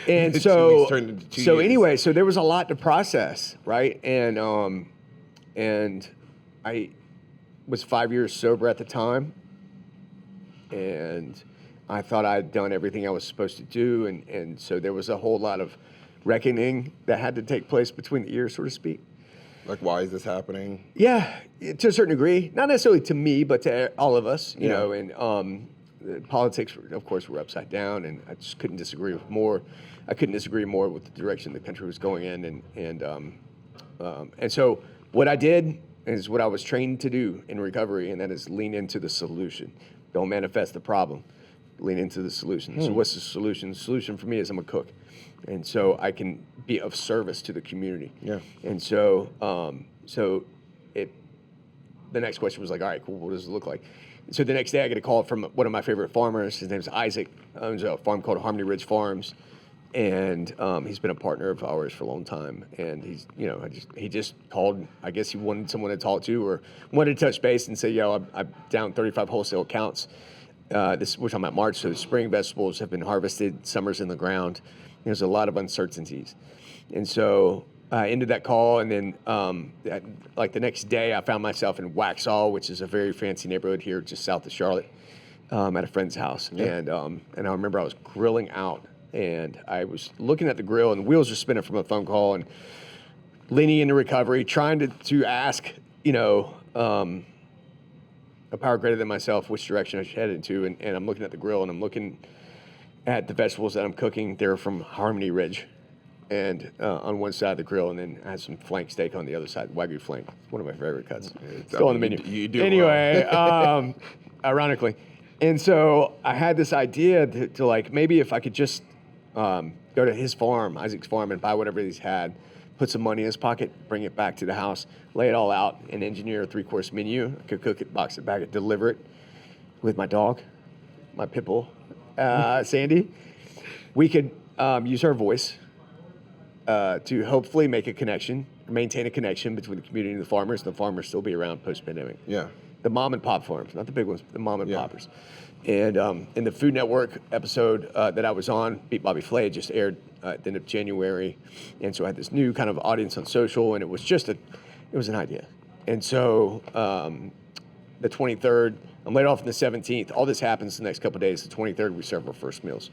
B: And so anyway, so there was a lot to process, right? And I was 5 years sober at the time, and I thought I'd done everything I was supposed to do, and so there was a whole lot of reckoning that had to take place between the ears, so to speak.
A: Like, why is this happening?
B: Yeah, to a certain degree. Not necessarily to me, but to all of us, you know. And the politics, of course, were upside down, and I just couldn't disagree more. I couldn't disagree more with the direction the country was going in. And so what I did is what I was trained to do in recovery, and that is lean into the solution. Don't manifest the problem. Lean into the solution. So what's the solution? The solution for me is I'm a cook. And so I can be of service to the community.
A: Yeah.
B: And so, the next question was like, all right, cool, what does it look like? So the next day I get a call from one of my favorite farmers. His name's Isaac. Owns a farm called Harmony Ridge Farms. And he's been a partner of ours for a long time. And he's, he just called. I guess he wanted someone to talk to or wanted to touch base and say, I'm down 35 wholesale accounts. We're talking about March, so the spring vegetables have been harvested, summer's in the ground. There's a lot of uncertainties. And so I ended that call, and then the next day I found myself in Waxhaw, which is a very fancy neighborhood here just south of Charlotte, at a friend's house. Yeah. And I remember I was grilling out, and I was looking at the grill, and the wheels were spinning from a phone call, and leaning into recovery, trying to ask, a power greater than myself, which direction I should head into. And I'm looking at the grill, and I'm looking at the vegetables that I'm cooking. They're from Harmony Ridge, and on one side of the grill, and then I had some flank steak on the other side, Wagyu flank. It's one of my favorite cuts. Still on the menu.
A: You do
B: anyway, ironically. And so I had this idea to like, maybe if I could just go to his farm, Isaac's farm, and buy whatever he's had, put some money in his pocket, bring it back to the house, lay it all out, and engineer a 3-course menu. I could cook it, box it, bag it, deliver it with my dog, my pit bull, Sandy. We could use our voice to hopefully make a connection, maintain a connection between the community and the farmers still be around post-pandemic.
A: Yeah.
B: The mom and pop farms, not the big ones, the mom and poppers. And in the Food Network episode that I was on, Beat Bobby Flay, just aired at the end of January. And so I had this new kind of audience on social, and it was just it was an idea. And so the 23rd, I'm laid off on the 17th. All this happens the next couple of days. The 23rd, we serve our first meals.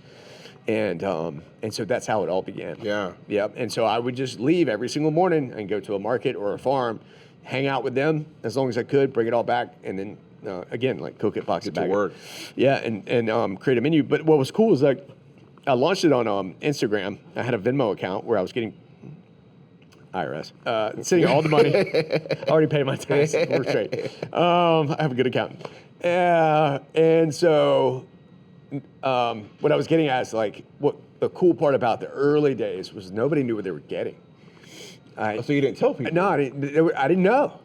B: And so that's how it all began.
A: Yeah.
B: Yep. And so I would just leave every single morning and go to a market or a farm, hang out with them as long as I could, bring it all back, and then again, like cook it, box it, bag
A: to work.
B: Yeah, and create a menu. But what was cool is like I launched it on Instagram. I had a Venmo account where I was getting IRS sending all the money. I already paid my taxes. We're straight. I have a good accountant. And so what I was getting at is like what the cool part about the early days was nobody knew what they were getting.
A: So you didn't tell people?
B: No, I didn't know.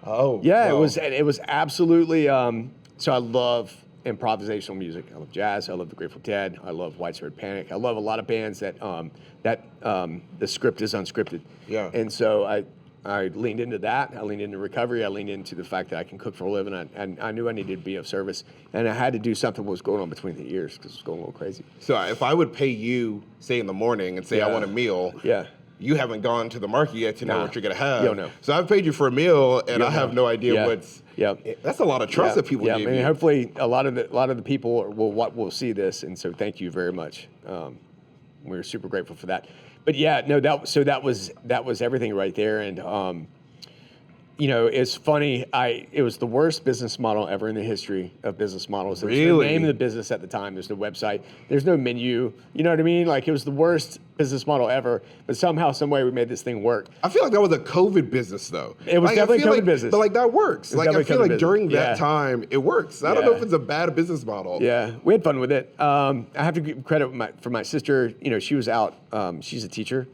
A: Oh,
B: yeah, wow. It was absolutely. So I love improvisational music. I love jazz. I love the Grateful Dead. I love Widespread Panic. I love a lot of bands that the script is unscripted.
A: Yeah.
B: And so I leaned into that. I leaned into recovery. I leaned into the fact that I can cook for a living. And I knew I needed to be of service. And I had to do something what was going on between the ears because it was going a little crazy.
A: So if I would pay you, say in the morning, and say I want a meal.
B: Yeah.
A: You haven't gone to the market yet to know what you're going to have.
B: You don't know.
A: So I've paid you for a meal, and I have no idea what's.
B: Yep.
A: That's a lot of trust that people give you.
B: Hopefully, a lot of the people will see this, and so thank you very much. We're super grateful for that. But yeah, no, that was everything right there, and it's funny. It was the worst business model ever in the history of business models. There was no name of the business at the time. There's no website. There's no menu. You know what I mean? Like it was the worst business model ever. But somehow, some way, we made this thing work.
A: I feel like that was a COVID business, though.
B: It was definitely a COVID business.
A: But like that works. Like I feel like during that time, it works. I don't know if it's a bad business model.
B: Yeah, we had fun with it. I have to give credit for my sister. She was out. She's a teacher.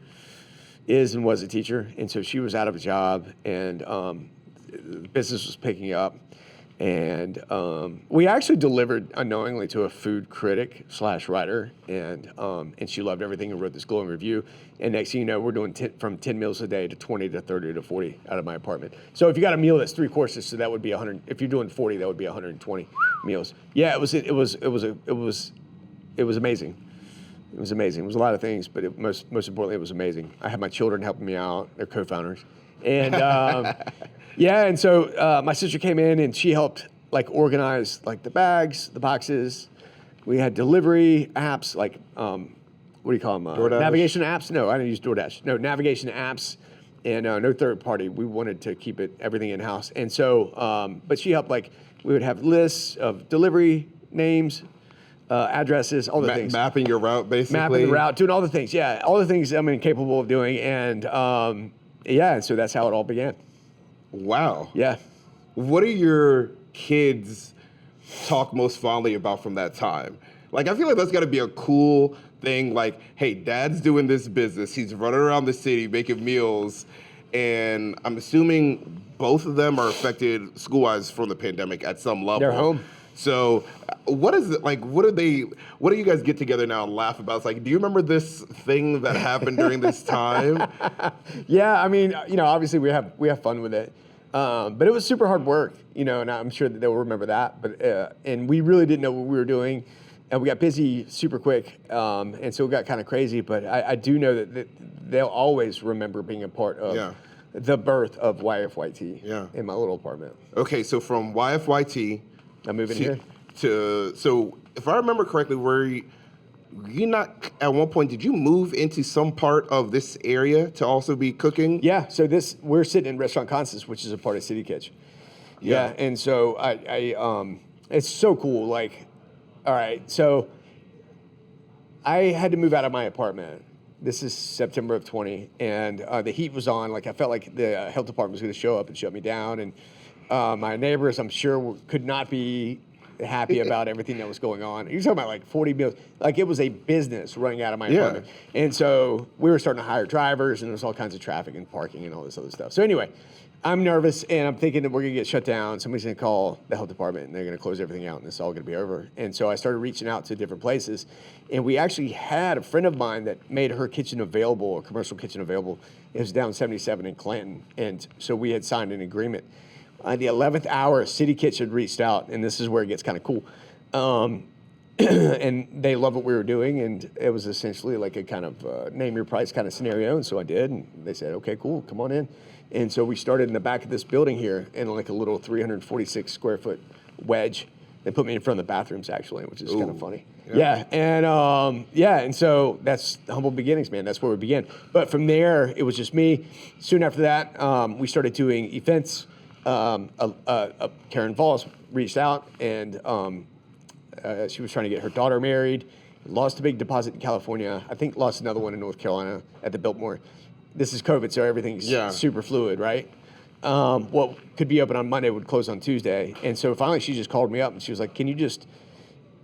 B: Is and was a teacher, and so she was out of a job, and the business was picking up, and we actually delivered unknowingly to a food critic / writer, and she loved everything and wrote this glowing review. And next thing you know, we're doing from 10 meals a day to 20 to 30 to 40 out of my apartment. So if you got a meal that's 3 courses, so that would be 100. If you're doing 40, that would be 120 meals. Yeah, it was amazing. It was amazing. It was a lot of things, but most importantly, it was amazing. I had my children helping me out. They're co-founders. And and so my sister came in and she helped like organize like the bags, the boxes. We had delivery apps like, what do you call them? Navigation apps? No, I didn't use DoorDash. No, navigation apps and no third party. We wanted to keep everything in-house. And so, but she helped like, we would have lists of delivery names, addresses, all the things.
A: Mapping your route, basically.
B: Mapping the route, doing all the things. Yeah, all the things I'm incapable of doing. And so that's how it all began.
A: Wow.
B: Yeah.
A: What are your kids talk most fondly about from that time? Like, I feel like that's got to be a cool thing. Like, hey, dad's doing this business. He's running around the city making meals. And I'm assuming both of them are affected school-wise from the pandemic at some level.
B: They're home.
A: So what is it like? What do you guys get together now and laugh about? It's like, do you remember this thing that happened during this time?
B: Yeah, I mean, obviously we have fun with it, but it was super hard work, and I'm sure that they'll remember that. But and we really didn't know what we were doing, and we got busy super quick, and so it got kind of crazy. But I do know that they'll always remember being a part of the birth of YFYT in my little apartment.
A: Okay, so from YFYT.
B: I'm moving here.
A: So if I remember correctly, were you not, at one point, did you move into some part of this area to also be cooking?
B: Yeah, so we're sitting in Restaurant Constance, which is a part of City Kitchen. Yeah, and so I it's so cool. Like, all right, so I had to move out of my apartment. This is September of 20, and the heat was on. Like, I felt like the health department was going to show up and shut me down, and my neighbors, I'm sure, could not be happy about everything that was going on. You're talking about like 40 meals. Like it was a business running out of my apartment. And so we were starting to hire drivers and there was all kinds of traffic and parking and all this other stuff. So anyway, I'm nervous and I'm thinking that we're going to get shut down. Somebody's going to call the health department and they're going to close everything out and it's all going to be over. And so I started reaching out to different places. And we actually had a friend of mine that made her kitchen available, a commercial kitchen available. It was down 77 in Clanton. And so we had signed an agreement. On the 11th hour, City Kitchen reached out, and this is where it gets kind of cool. And they loved what we were doing, and it was essentially like a kind of name your price kind of scenario. And so I did, and they said, okay, cool, come on in. And so we started in the back of this building here in like a little 346 square foot wedge. They put me in front of the bathrooms, actually, which is kind of funny. Yeah, and so that's humble beginnings, man. That's where we began. But from there, it was just me. Soon after that, we started doing events. Karen Voss reached out, and she was trying to get her daughter married. Lost a big deposit in California. I think lost another one in North Carolina at the Biltmore. This is COVID, so everything's super fluid, right? What could be open on Monday would close on Tuesday. And so finally she just called me up and she was like, can you just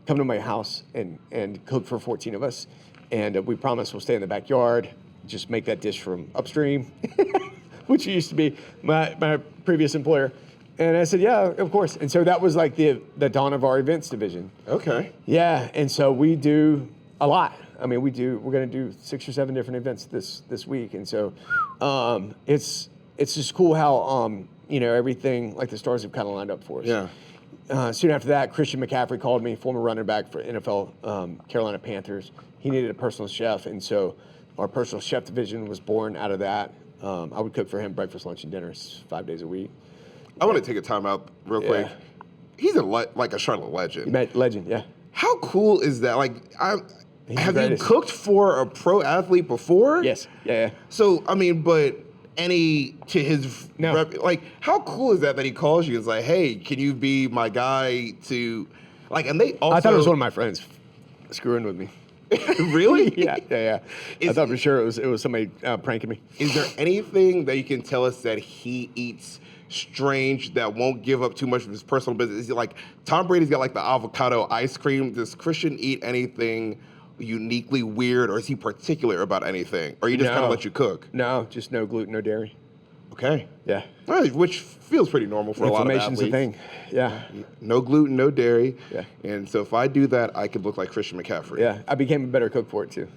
B: come to my house and cook for 14 of us? And we promise we'll stay in the backyard, just make that dish from upstream, which used to be my previous employer. And I said, yeah, of course. And so that was like the dawn of our events division.
A: Okay.
B: Yeah, and so we do a lot. I mean, we're going to do 6 or 7 different events this week. And so it's just cool how, everything, like the stars have kind of lined up for us.
A: Yeah.
B: Soon after that, Christian McCaffrey called me, former running back for NFL Carolina Panthers. He needed a personal chef, and so our personal chef division was born out of that. I would cook for him breakfast, lunch, and dinners 5 days a week.
A: I want to take a time out real quick. He's like a Charlotte legend.
B: Legend, yeah.
A: How cool is that? Like, have you cooked for a pro athlete before?
B: Yes. Yeah.
A: So, I mean, but like, how cool is that he calls you and is like, hey, can you be my guy to, like, and they also.
B: I thought it was one of my friends screwing with me.
A: Really?
B: Yeah. I thought for sure it was somebody pranking me.
A: Is there anything that you can tell us that he eats strange that won't give up too much of his personal business? Is he like, Tom Brady's got like the avocado ice cream. Does Christian eat anything uniquely weird, or is he particular about anything? Or he just kind of let you cook?
B: No, just no gluten, no dairy.
A: Okay.
B: Yeah.
A: Well, which feels pretty normal for a lot of athletes.
B: Inflammation's a thing. Yeah.
A: No gluten, no dairy.
B: Yeah.
A: And so if I do that, I could look like Christian McCaffrey.
B: Yeah. I became a better cook for it too.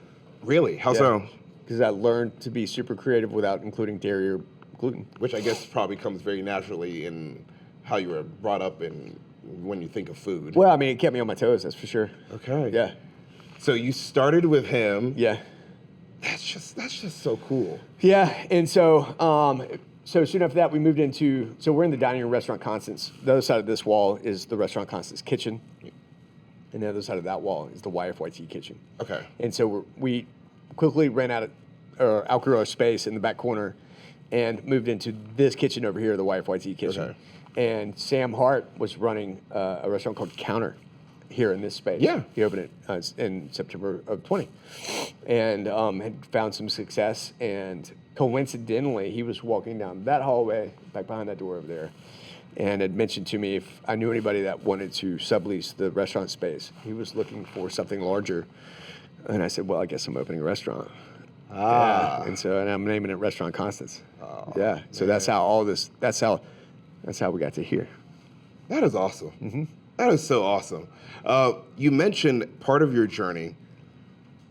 A: Really? How so?
B: Because I learned to be super creative without including dairy or gluten.
A: Which I guess probably comes very naturally in how you were brought up and when you think of food.
B: Well, I mean, it kept me on my toes, that's for sure.
A: Okay.
B: Yeah.
A: So you started with him.
B: Yeah.
A: That's just so cool.
B: Yeah, and so soon after that we moved into, so we're in the dining room restaurant Constance. The other side of this wall is the restaurant Constance kitchen. And the other side of that wall is the YFYT kitchen.
A: Okay.
B: And so we quickly outgrew our space in the back corner and moved into this kitchen over here, the YFYT kitchen.
A: Okay.
B: And Sam Hart was running a restaurant called Counter here in this space.
A: Yeah.
B: He opened it in September of 20 and had found some success. And coincidentally, he was walking down that hallway, back behind that door over there, and had mentioned to me if I knew anybody that wanted to sublease the restaurant space. He was looking for something larger. And I said, well, I guess I'm opening a restaurant. Yeah. And I'm naming it Restaurant Constance.
A: Oh,
B: yeah. So
A: man.
B: That's how we got to here.
A: That is awesome.
B: Mm-hmm.
A: That is so awesome. You mentioned part of your journey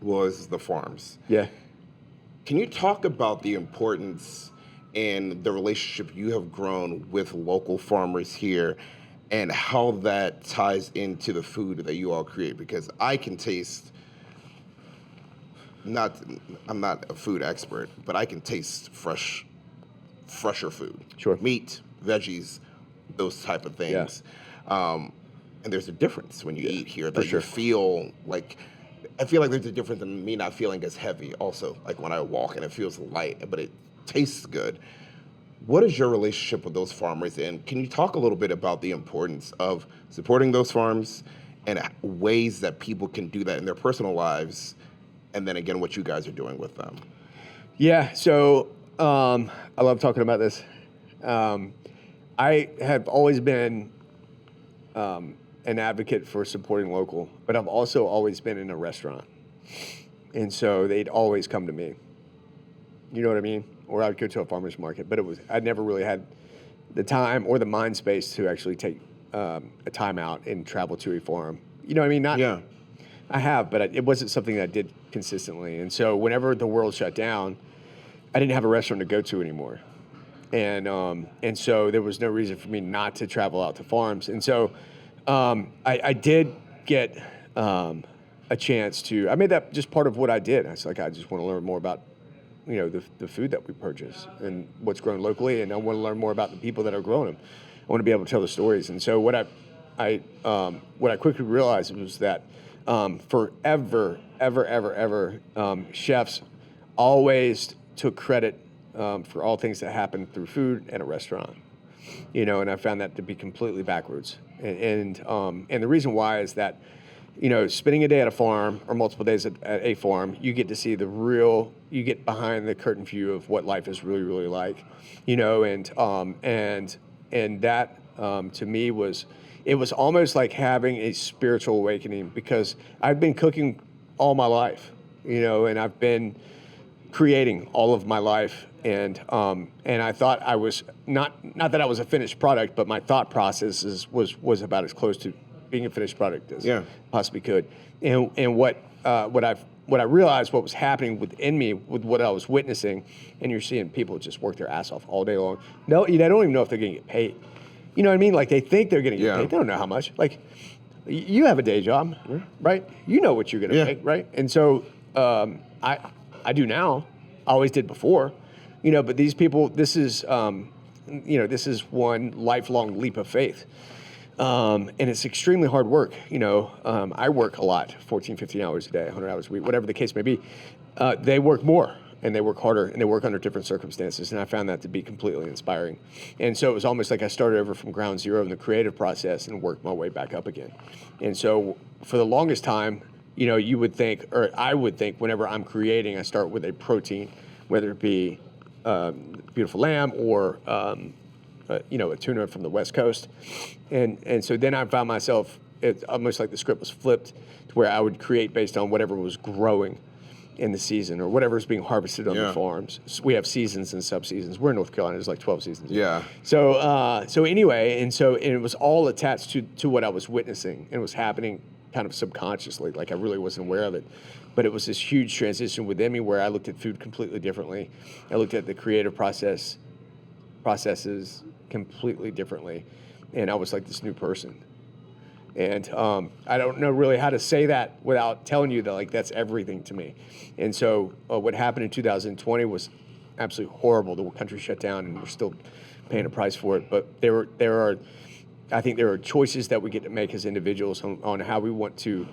A: was the farms.
B: Yeah.
A: Can you talk about the importance and the relationship you have grown with local farmers here and how that ties into the food that you all create? Because I can taste, I'm not a food expert, but I can taste fresher food.
B: Sure.
A: Meat, veggies, those type of things. Yeah. And there's a difference when you eat here that you feel like, I feel like there's a difference in me not feeling as heavy also, like when I walk and it feels light, but it tastes good. What is your relationship with those farmers? And can you talk a little bit about the importance of supporting those farms and ways that people can do that in their personal lives? And then again, what you guys are doing with them.
B: Yeah, so I love talking about this. I have always been an advocate for supporting local, but I've also always been in a restaurant. And so they'd always come to me. You know what I mean? Or I would go to a farmer's market, but I never really had the time or the mind space to actually take a time out and travel to a farm. You know what I mean?
A: Yeah.
B: I have, but it wasn't something that I did consistently. And so whenever the world shut down, I didn't have a restaurant to go to anymore. And so there was no reason for me not to travel out to farms. And so I did get a chance to, I made that just part of what I did. I was like, I just want to learn more about, the food that we purchase and what's grown locally. And I want to learn more about the people that are growing them. I want to be able to tell the stories. And so what I quickly realized was that forever, ever, chefs always took credit for all things that happened through food at a restaurant. And I found that to be completely backwards. And the reason why is that, spending a day at a farm or multiple days at a farm, you get to see you get behind the curtain view of what life is really, really like, and that to me it was almost like having a spiritual awakening, because I've been cooking all my life, and I've been creating all of my life. And I thought I was not that I was a finished product, but my thought process was about as close to being a finished product as possibly could. And what I realized, what was happening within me with what I was witnessing, and you're seeing people just work their ass off all day long. No, they don't even know if they're going to get paid. You know what I mean? Like, they think they're going to get paid. They don't know how much. Like, you have a day job, right? You know what you're going to make, right? And so I do now. I always did before. But these people, this is one lifelong leap of faith. And it's extremely hard work. I work a lot, 14, 15 hours a day, 100 hours a week, whatever the case may be. They work more, and they work harder, and they work under different circumstances. And I found that to be completely inspiring. And so it was almost like I started over from ground zero in the creative process and worked my way back up again. And so for the longest time, you would think, or I would think, whenever I'm creating, I start with a protein, whether it be beautiful lamb or a tuna from the West Coast, and so then I found myself, it's almost like the script was flipped to where I would create based on whatever was growing in the season or whatever is being harvested on the farms. So we have seasons and sub-seasons. We're in North Carolina. There's like 12 seasons.
A: Yeah.
B: So anyway, and it was all attached to what I was witnessing, and it was happening kind of subconsciously. Like, I really wasn't aware of it. But it was this huge transition within me where I looked at food completely differently. I looked at the creative processes completely differently. And I was like this new person. And I don't know really how to say that without telling you that, like, that's everything to me. And so what happened in 2020 was absolutely horrible. The country shut down, and we're still paying a price for it. But I think there are choices that we get to make as individuals on how we want to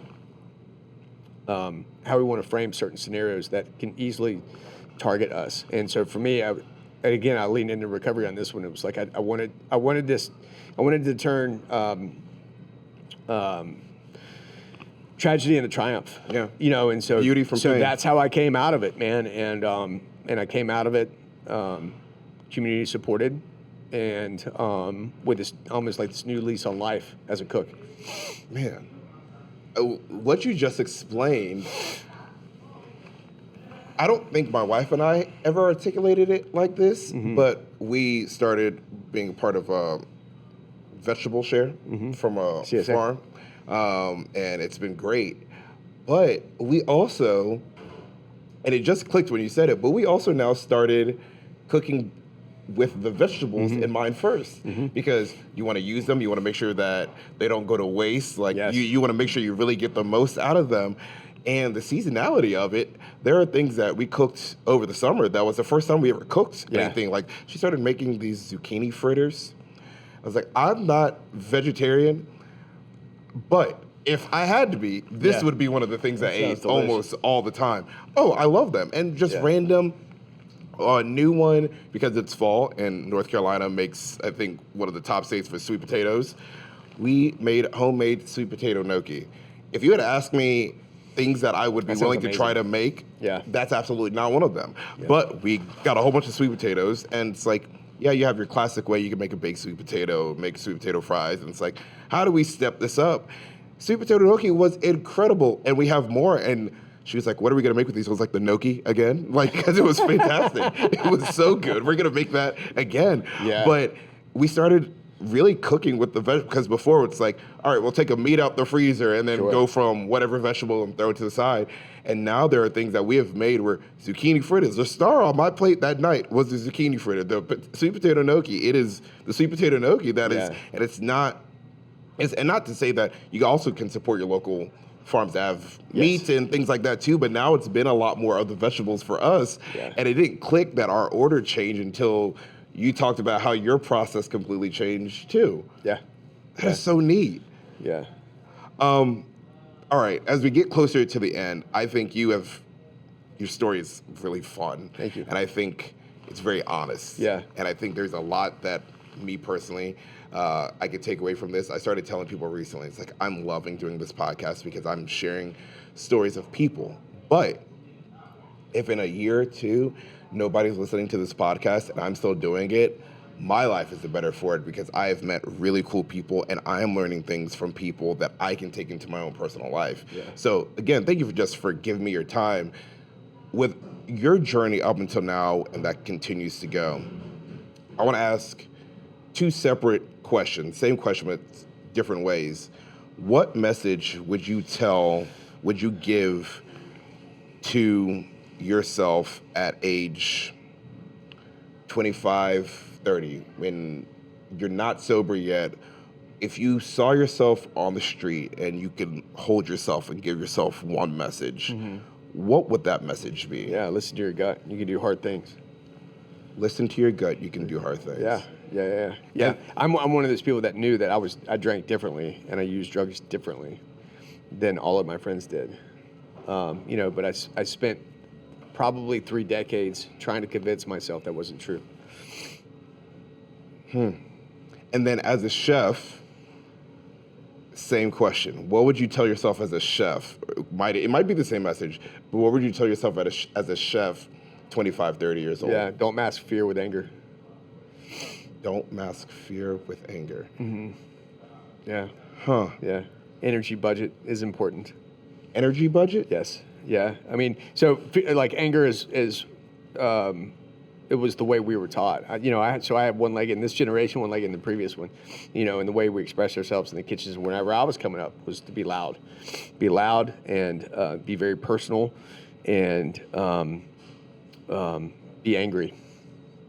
B: frame certain scenarios that can easily target us. And so for me, I leaned into recovery on this one. It was like I wanted to turn tragedy into triumph. Yeah. And so
A: beauty from pain.
B: That's how I came out of it, man. And I came out of it community supported, and with this almost like this new lease on life as a cook.
A: Man, what you just explained, I don't think my wife and I ever articulated it like this, but we started being part of a vegetable share from a
B: CSA.
A: farm, and it's been great. But we also, and it just clicked when you said it, but we also now started cooking with the vegetables in mind first, because you want to use them, you want to make sure that they don't go to waste. Like, you want to make sure you really get the most out of them. And the seasonality of it, there are things that we cooked over the summer. That was the first time we ever cooked anything. Like, she started making these zucchini fritters. I was like, I'm not vegetarian, but if I had to be, this would be one of the things I ate almost all the time. Oh, I love them. And just random, new one, because it's fall and North Carolina makes, I think, one of the top states for sweet potatoes. We made homemade sweet potato gnocchi. If you had asked me things that I would be willing to try to make, that's absolutely not one of them. Yeah. But we got a whole bunch of sweet potatoes, and it's like, you have your classic way. You can make a baked sweet potato, make sweet potato fries, and it's like, how do we step this up? Sweet potato gnocchi was incredible, and we have more. And she was like, what are we going to make with these? I was like, the gnocchi again? Like, because it was fantastic. It was so good. We're going to make that again. Yeah. But we started really cooking with the vegetables, because before it's like, all right, we'll take a meat out the freezer and then go from whatever vegetable and throw it to the side. And now there are things that we have made where zucchini fritters, the star on my plate that night was the zucchini fritter. The sweet potato gnocchi, it is the sweet potato gnocchi that is, and it's not, and not to say that you also can support your local farms that have meat and things like that too, but now it's been a lot more of the vegetables for us. Yeah. And it didn't click that our order changed until you talked about how your process completely changed too. Yeah. That is so neat.
B: Yeah.
A: All right, as we get closer to the end, I think your story is really fun.
B: Thank you.
A: And I think it's very honest.
B: Yeah.
A: And I think there's a lot that me personally, I could take away from this. I started telling people recently, it's like, I'm loving doing this podcast because I'm sharing stories of people. But if in a year or two, nobody's listening to this podcast and I'm still doing it, my life is the better for it because I have met really cool people and I am learning things from people that I can take into my own personal life.
B: Yeah.
A: So again, thank you for giving me your time. With your journey up until now, and that continues to go, I want to ask two separate questions, same question but different ways. What message would you give to yourself at age 25, 30, when you're not sober yet? If you saw yourself on the street and you could hold yourself and give yourself one message, what would that message be?
B: Yeah, listen to your gut. You can do hard things.
A: Listen to your gut. You can do hard things.
B: Yeah. I'm one of those people that knew that I drank differently and I used drugs differently than all of my friends did. But I spent probably 3 decades trying to convince myself that wasn't true.
A: And then as a chef, same question. What would you tell yourself as a chef? It might be the same message, but what would you tell yourself as a chef 25, 30 years old?
B: Yeah, don't mask fear with anger.
A: Don't mask fear with anger.
B: Yeah.
A: Huh.
B: Yeah. Energy budget is important.
A: Energy budget?
B: Yes. Yeah. I mean, so like anger is it was the way we were taught. I have one leg in this generation, one leg in the previous one, and the way we express ourselves in the kitchens whenever I was coming up was to be loud and be very personal and be angry.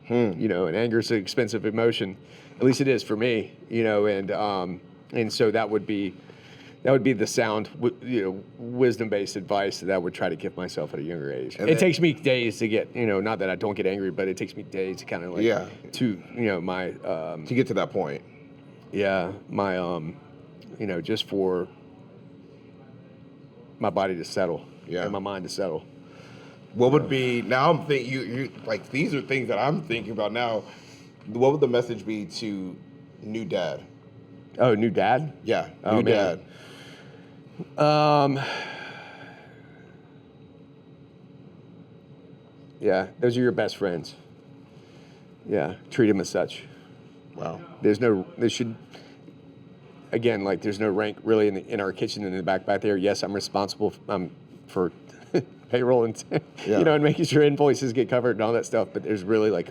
B: And anger is an expensive emotion. At least it is for me, and so that would be the sound, wisdom-based advice that I would try to give myself at a younger age. And it takes me days to get, not that I don't get angry, but it takes me days to kind of my
A: to get to that point.
B: Yeah, my just for my body to settle, and my mind to settle.
A: What would be, now I'm thinking, you like, these are things that I'm thinking about now. What would the message be to new dad?
B: Oh, new dad?
A: Yeah,
B: new
A: dad.
B: Yeah, those are your best friends. Yeah, treat them as such.
A: Wow.
B: There's no rank really in our kitchen in the back there. Yes, I'm responsible for payroll and and making sure invoices get covered and all that stuff. But there's really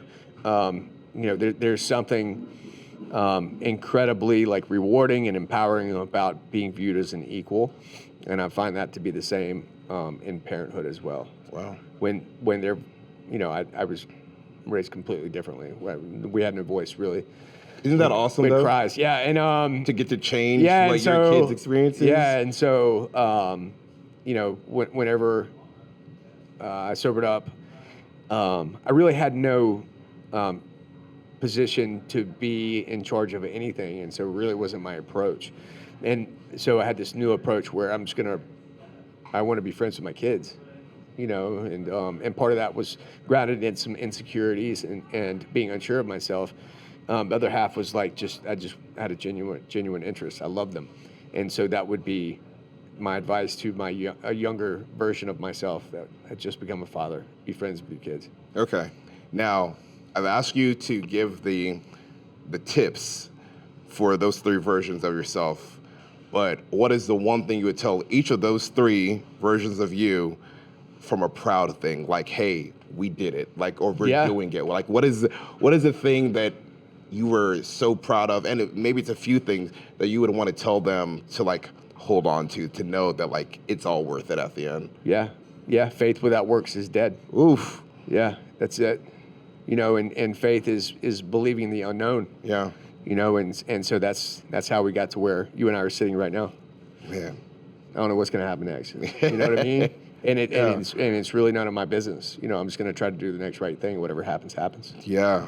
B: there's something incredibly rewarding and empowering about being viewed as an equal, and I find that to be the same in parenthood as well.
A: Wow.
B: When they're, I was raised completely differently. We had no voice really.
A: Isn't that awesome though?
B: Cries, yeah, and
A: to get to change your kids' experiences.
B: Yeah, and so whenever I sobered up, I really had no position to be in charge of anything, and so it really wasn't my approach. And so I had this new approach where I want to be friends with my kids, and part of that was grounded in some insecurities and being unsure of myself. The other half was I just had a genuine interest. I love them, and so that would be my advice to a younger version of myself that had just become a father: be friends with your kids.
A: Okay, now I've asked you to give the tips for those 3 versions of yourself, but what is the one thing you would tell each of those 3 versions of you from a proud thing? Like, hey, we did it. Or we're doing it. What is the thing that you were so proud of? And maybe it's a few things that you would want to tell them to hold on to know that it's all worth it at the end.
B: Yeah. Faith without works is dead.
A: Oof.
B: Yeah, that's it. And faith is believing the unknown.
A: Yeah.
B: And so that's how we got to where you and I are sitting right now.
A: Man,
B: I don't know what's going to happen next. You know what I mean? And it's really none of my business. I'm just going to try to do the next right thing. Whatever happens, happens.
A: Yeah.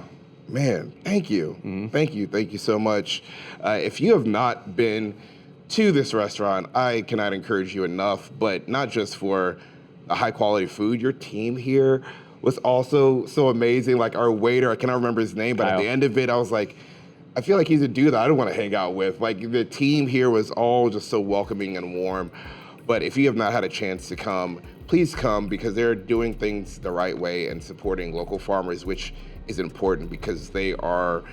A: Man, thank you. Mm-hmm. Thank you so much. If you have not been to this restaurant, I cannot encourage you enough, but not just for the high quality food. Your team here was also so amazing. Like our waiter, I cannot remember his name, but
B: Kyle.
A: at the end of it, I was like, I feel like he's a dude that I don't want to hang out with. Like the team here was all just so welcoming and warm. But if you have not had a chance to come, please come, because they're doing things the right way and supporting local farmers, which is important because they are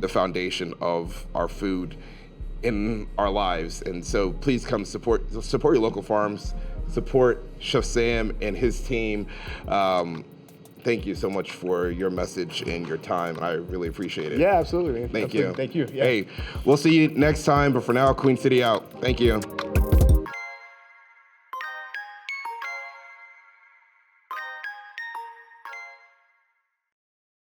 A: the foundation of our food in our lives. And so please come support your local farms, support Chef Sam and his team. Thank you so much for your message and your time. I really appreciate it.
B: Yeah, absolutely.
A: Thank you.
B: Thank you. Yeah.
A: Hey, we'll see you next time, but for now, Queen City out. Thank you.